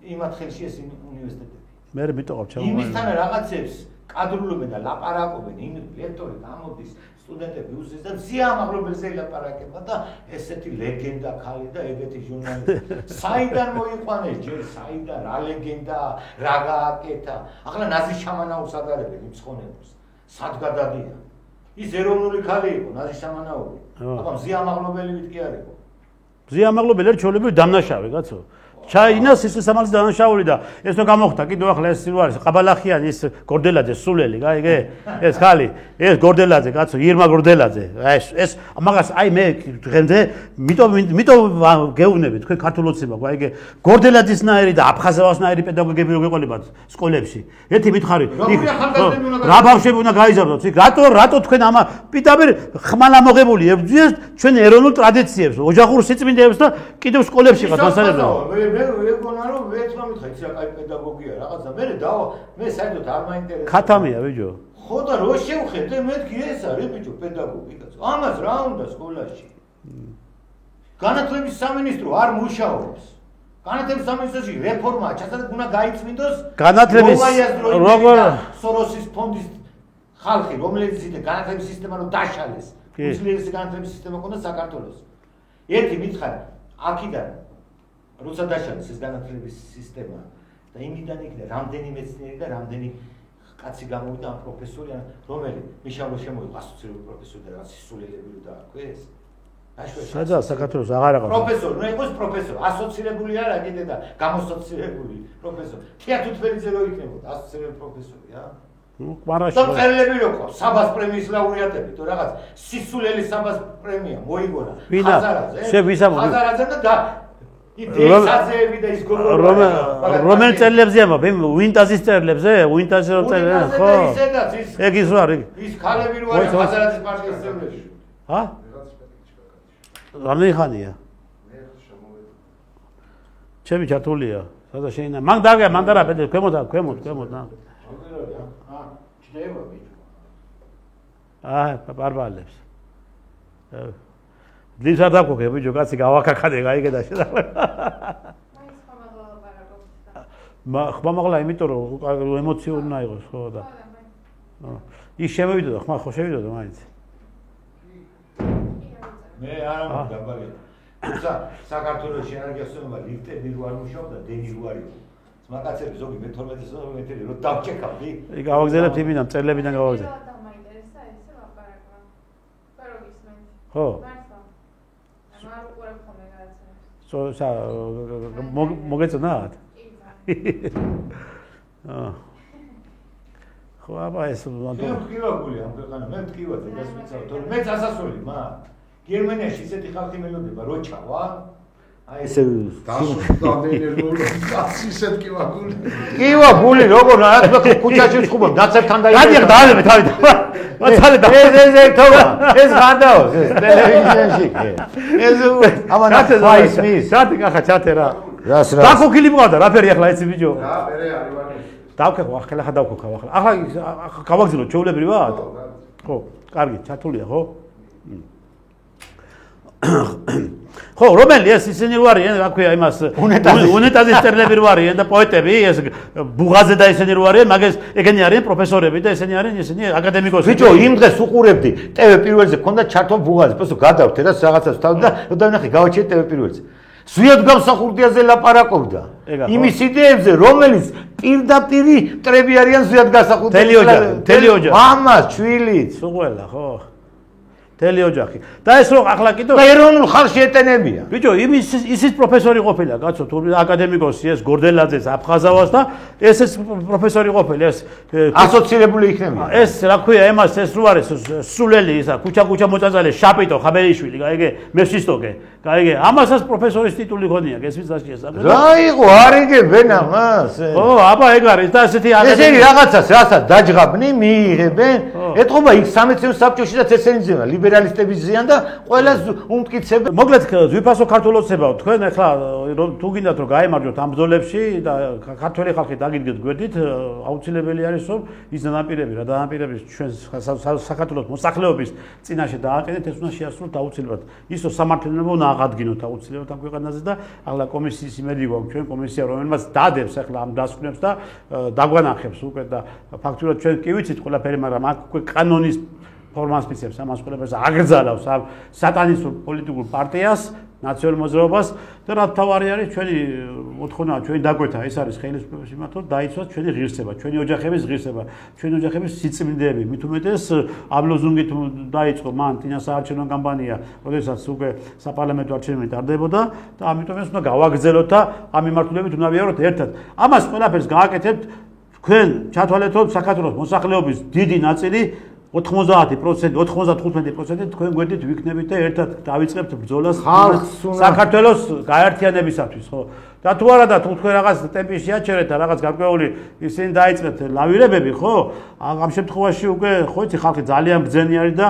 იმათ ხელში ეს უნივერსიტეტები. მე მიტყავ ჩემო. იმისთან რაღაცებს კადრულობენ და ლაპარაკობენ, იმ ლექტორი გამოდის, სტუდენტები უზეს და სიამაღლობელზე ლაპარაკება და ესეთი ლეგენდა ხალი და ეგეთი ჟურნალისტი. საიდან მოიყვანეს ჯერ საიდან რა ლეგენდა, რა გააკეთა. ახლა ნაზი შამანაურს ადარებენ იმ ცხონებს. სად გადადიან? ის ეროვნული ხალი იყო, ნაზი შამანაური. აბა სიამაღლობელი ვით კი არ იყო. სიამაღლობელი არის ჩვეულებრივი დამნაშავე, კაცო. ჩაინა სისხლისამართლის დამნაშავული და ეს რო გამოხდა, კიდევ ახლა ეს სილვარის ყაბალახიანი ის გორდელაძე სულელი, გაიგე? ეს ხალი, ეს გორდელაძე, კაცო, ირმა გორდელაძე. ეს მაგას აი მე დღემდე მიტომ გეუბნები თქვენ ქართულოცება, გაიგე? გორდელაძისნაირი და აფხაზავასნაირი პედაგოგები რო გეყოლებათ სკოლებში. ერთი მითხარი, რა ბავშვები უნდა გაიზარდოთ იქ? რატო თქვენ ამა პიტაბერ ხმალ ამოღებული ებრძვიეთ ჩვენ ეროვნულ ტრადიციებს, ოჯახურ სიწმინდეებს და კიდევ სკოლებში ხარ დასალევდა. მე ვეგონა რომ ვერცმა მითხა იცი რა კაი პედაგოგია რაღაცა მე საერთოდ არ მაინტერესებს ქათამია ბიჭო ხო და რო შევხედე მეთქი ეს არის ბიჭო პედაგოგი კაცო ამას რა უნდა სკოლაში განათლების სამინისტრო არ მუშაობს განათლების სამინისტროში რეფორმაა ჩასაძლებელი უნდა გაიწმინდოს განათლების როგორ სოროსის ფონდის ხალხი რომელიც ide განათლების სისტემა რომ დაშალეს უძლიერესი განათლების სისტემა ქონდა საქართველოს ერთი მითხარი აქიდან როცა დაშალეს ეს განათლების სისტემა და იმიდან იქნა რამდენი მეცნიერი და რამდენი კაცი გამოვიდა ამ პროფესორი რომელი მიშავლო შემოიღო ასოცირებული პროფესორი და რაც სულელები რო დააკვეს სადა საქართველოს აღარ აღარ პროფესორი ნუ იყოს პროფესორი ასოცირებული არა კიდე და გამოსოცირებული პროფესორი თეატრთველიძე რო იქნებოდა ასოცირებული პროფესორია ნუ ყვარაში და წერილები რო ყავს საბას პრემიის ლაურეატები თუ რაღაც სისულელი საბას პრემია მოიგონა ხაზარაძე შე ვისამოდი ხაზარაძე და საცეები და ის რომელ წერილებზე აბა ვინტაზის წერილებზე ვინტაზის წერილებზე ხო ეგ ის რა არის ის ქალები რო არის ხაზარაძის პარტიის წევრები ჰა რამე ხანია ჩემი ჩართულია სადა შეიძლება მან დაგა მან და რა ბედე ქვემოთ და ჩდება პარბალებს ძლივს არ დაგქოქე ბიჭო კაცი გავაკაკადე გაიგე და შედა ხმამაღლა იმიტომ რომ ემოციური უნდა იყოს ხო და ის შემოვიდოდა ხმა ხო შევიდოდა მაინც მე არ გამბალი თუმცა საქართველოში ენერგიასწორება ლიფტები რო არ მუშაობდა დენი რო არ იყო მაგაცები ზოგი მე-12 მეტრი რო დავჭექავდი იქ გავაგზავნებთ იმიდან წერლებიდან გავაგზავნებ ხო მოგეწონათ? ხო, აბა ეს მე მткиვაგული ამ ქვეყანა, მე მткиვაზე გასვიცავ, თორე მეც ასასვლელი მა. გერმანიაში ისეთი ხალხი მელოდება, რო ჩავა. აი ესე დასუსტამდელი ისეთ მткиვაგული. მткиვაგული როგორ რა ქუჩაში ვწყობ, დაცებთან და გადიახ დაალები თავი. მაცალე და ეს თომა, ეს გადაოს ეს ტელევიზიაში. ეს ამან ფაის მის. ჩათი კახა ჩათე რა. რას დაქოქილი მყავდა, რაფერი ახლა ეცი ბიჭო. რა, მერე არის ვარ. დავქეხო, ახლა დავქოქავ ახლა. ახლა გავაგზავნო ჩვეულებრივად? ხო, კარგი, ჩართულია, ხო? ხო, რომელი ეს ისინი რო არიან, რა ქვია, იმას უნეტაზის წერილები რო არიან და პოეტები, ეს ბუღაძე და ისინი რო არიან, მაგას ეგენი არიან პროფესორები და ისინი არიან ისინი აკადემიკოსები. ბიჭო, იმ დღეს უყურებდი TV პირველზე ქონდა ჩართვა ბუღაძე, პოსო გადავთე რა რაღაცას თავი და დავინახე გავაჩიე TV პირველზე. ზვიად გამსახურდიაზე ლაპარაკობდა. იმის იდეებზე, რომელიც პირდაპირ მტრები არიან ზვიად გამსახურდიაზე. თელი ოჯახი. მამას, ჩვილიც. სულ ხო. თელი ოჯახი. და ეს რო ახლა კიდევ და ეროვნულ ხალხში ეტენებია. ბიჭო, ისიც პროფესორი ყოფილა, კაცო, თუ აკადემიკოსი ეს გორდელაძეს აფხაზავას და ეს პროფესორი ყოფილი, ეს ასოცირებული იქნება. ეს რა ქვია, ემას ეს რო არის სულელი ისა, ქუჩა მოწაწალე შაპიტო ხაბერიშვილი, გაიგე, მესვისტოკე, გაიგე, ამასაც პროფესორის ტიტული ქონია, ეს ვიცაში ეს. რა იყო, არ იგებენ ამას? ხო, აბა ეგ არის და ესეთი ესენი რაღაცას რასაც დაჯღაბნი მიიღებენ, ეთყობა იქ სამეცნიერო საბჭოშიდაც ესენი ძება, ლიბერალისტები ზიან და ყველას უმტკიცებენ. მოკლედ ძვირფასო ქართულოცებაო, თქვენ ახლა თუ გინდათ რომ გაემარჯვოთ ამ ბრძოლებში და ქართველი ხალხი დაგიდგეთ გვერდით, აუცილებელი არის რომ ის დანაპირები რა დანაპირების ჩვენ საქართველოს მოსახლეობის წინაშე დააყენეთ, ეს უნდა შეასრულოთ აუცილებლად. ის რომ სამართლებრივად უნდა აღადგინოთ აუცილებლად ამ ქვეყანაზე და ახლა კომისიის იმედი გვაქვს ჩვენ კომისია რომელმაც დადებს ახლა ამ დასკვნებს და დაგვანახებს უკვე და ფაქტურად ჩვენ კი ვიცით ყველაფერი, მაგრამ აქ უკვე კანონის ფორმას მისცემს ამას ყველაფერს აგრძალავს ამ სატანისტურ პოლიტიკურ პარტიას, ნაციონალურ მოძრაობას და რა თავარი არის ჩვენი მოთხოვნა, ჩვენი დაკვეთა, ეს არის ხელისუფლების მიმართულებით დაიცვათ ჩვენი ღირსება, ჩვენი ოჯახების ღირსება, ჩვენი ოჯახების სიწმინდეები. მით უმეტეს ამ ლოზუნგით დაიწყო მან ტინა საარჩევნო კამპანია, როდესაც უკვე საპარლამენტო არჩევნები ტარდებოდა და ამიტომ ეს უნდა გავაგრძელოთ და ამ მიმართულებით უნდა ვიაროთ ერთად. ამას ყველაფერს გააკეთებთ თქვენ ჩათვალეთოთ საქართველოს მოსახლეობის დიდი ნაწილი 90%, 95% თქვენ გვერდით ვიქნებით და ერთად დავიწყებთ ბრძოლას საქართველოს გაერთიანებისათვის, ხო? და თუ არა და თუ თქვენ რაღაც ტემპის შეაჩერეთ და რაღაც გარკვეული ისინი დაიწყეთ ლავირებები, ხო? ამ შემთხვევაში უკვე ხო იცი ხალხი ძალიან ბრძენი არის და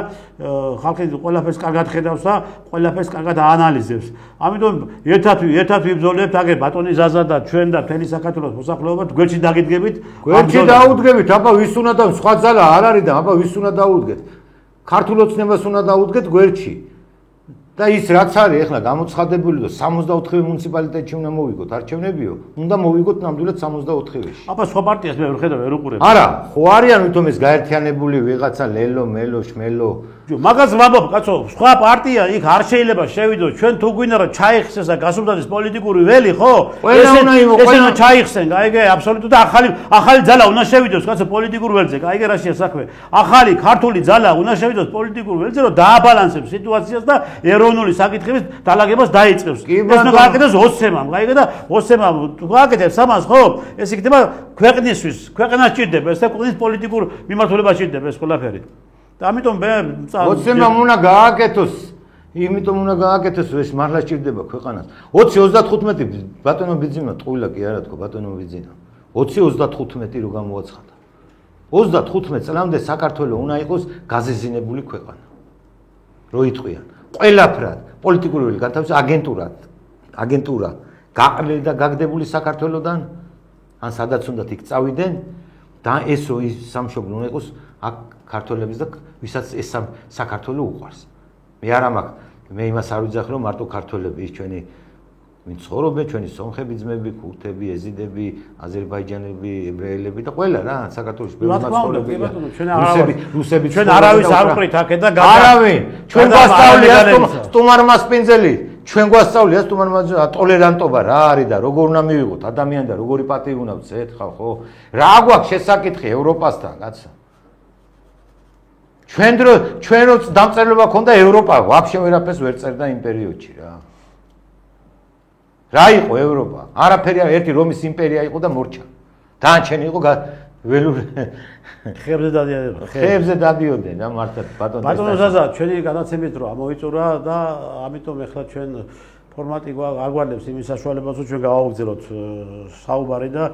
ხალხი ყველაფერს კარგად ხედავს და ყველაფერს კარგად აანალიზებს. ამიტომ ერთად ვიბრძოლებთ აგერ ბატონი ზაზა და ჩვენ და მთელი საქართველოს მოსახლეობა გვერდში დაგიდგებით. გვერდში დაუდგებით, აბა ვის უნდა და სხვა ძალა არ არის და აბა ვის უნდა დაუდგეთ. ქართულ ოცნებას უნდა დაუდგეთ გვერდში. და ის რაც არის ახლა გამოცხადებული და 64 მუნიციპალიტეტში უნდა მოვიგოთ არჩევნებიო, უნდა მოვიგოთ ნამდვილად 64-ში. აბა სხვა პარტიას მე ვერ ხედავ, ვერ უყურებ. არა, ხო არიან ვითომ ეს გაერთიანებული ვიღაცა ლელო, მელო, შმელო. მაგას ვამბობ, კაცო, სხვა პარტია იქ არ შეიძლება შევიდოს. ჩვენ თუ გვინდა რომ ჩაიხსეს და გასულტანის პოლიტიკური ველი, ხო? ესენა ჩაიხსენ, გაიგე, აბსოლუტურად ახალი ძალა უნდა შევიდოს, კაცო, პოლიტიკურ ველზე. გაიგე რა შეა საქმე. ახალი ქართული ძალა უნდა შევიდოს პოლიტიკურ ველზე, რომ დააბალანსებს სიტუაციას და ეროვნული საკითხების დალაგებას დაიწყებს. ეს უნდა გააკეთოს ოცემამ, გაიგე და ოცემამ თუ გააკეთებს ამას, ხო? ეს იქნება ქვეყნისთვის, ქვეყანას ჭირდება, ეს და ქვეყნის პოლიტიკურ მიმართულებას ჭირდება ეს ყველაფერი. და ამიტომ მე ოცემამ უნდა გააკეთოს იმიტომ უნდა გააკეთოს ეს მართლა სჭირდება ქვეყანას 20-35 ბატონო ბიძინა ტყუილა კი არა თქო ბატონო ბიძინა 20-35 რო გამოაცხადა 35 წლამდე საქართველოს უნდა იყოს გაზეზინებული ქვეყანა რო იტყვიან ყველაფრად პოლიტიკური განთავისუფლება აგენტურა გაყრილი და გაგდებული საქართველოსდან ან სადაც უნდათ იქ წავიდნენ და ესო ის სამშობლო უნდა იყოს აქ ქართველების და ვისაც ეს საქართველოს უყვარს მე არ მაქვს მე იმას არ ვიძახი რომ მარტო ქართველები ის ჩვენი ვინ ცხოვრობენ ჩვენი სომხები ძმები ქურთები ეზიდები აზერბაიჯანელი ებრაელები და ყველა რა საქართველოს ბევრი რუსები ჩვენ არავის არ ვყრით აქეთ და არავინ ჩვენ გვასწავლია სტუმარმას პინძელი ჩვენ გვასწავლია სტუმარმას ტოლერანტობა რა არის და როგორ უნდა მივიღოთ ადამიანი და როგორი პატივი უნდა ვცეთ ხო რა გვაქვს შესაკითხი ევროპასთან კაცო ჩვენ რო დამწერლობა ქონდა ევროპა ვაფშე ვერაფერს ვერ წერდა იმ პერიოდში რა იყო ევროპა არაფერი ერთი რომის იმპერია იყო და მორჩა დაანჩენი იყო ველური ხეებზე დადიოდნენ რა მართლა ბატონო ზაზა ჩვენი განაცემით რომ ამოიწურა და ამიტომ ეხლა ჩვენ ფორმატი არ გვარდებს იმის საშუალებას რომ ჩვენ გავაუგზელოთ საუბარი და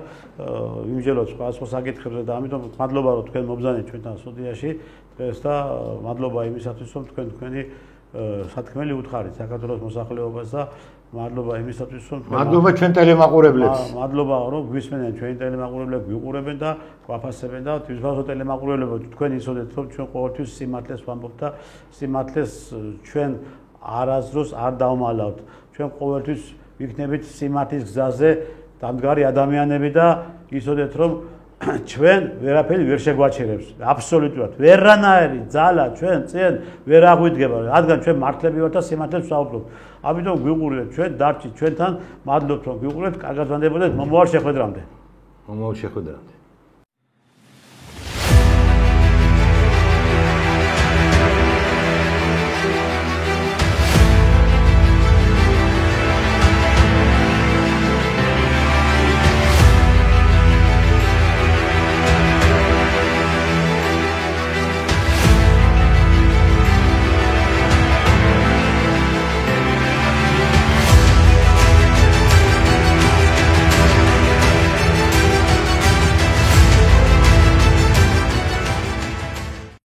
ვიმსჯელოთ სხვა საკითხებზე და ამიტომ მადლობა რომ თქვენ მობზანეთ ჩვენთან სტუდიაში დღეს და მადლობა იმისათვის რომ თქვენი სათქმელი უთხარით საქართველოს მოსახლეობას და მადლობა იმისათვის რომ მადლობა ჩვენ ტელემაყურებლებს მადლობა რომ გვისმენენ ჩვენი ტელემაყურებლები გვიყურებენ და გვაფასებენ და თვითონ ტელემაყურებლებო თქვენ იცოდეთ რომ ჩვენ ყოველთვის სიმართლეს ვამბობთ და სიმართლეს ჩვენ არასდროს არ დავმალავთ ჩვენ ყოველთვის ვიქნებით სიმართლის გზაზე დამდგარი ადამიანები და იცოდეთ რომ ჩვენ ვერაფერი ვერ შეგვაჩერებს აბსოლუტურად ვერანაირი ძალა ჩვენ წინ ვერ აღვიდგება რადგან ჩვენ მართლები ვართ და სიმართლეს ვსაუბრობთ ამიტომ გვიყურებთ ჩვენ დარჩით ჩვენთან მადლობთ რომ გვიყურებთ კარგად ვანდებოდეთ მომავალ შეხვედრამდე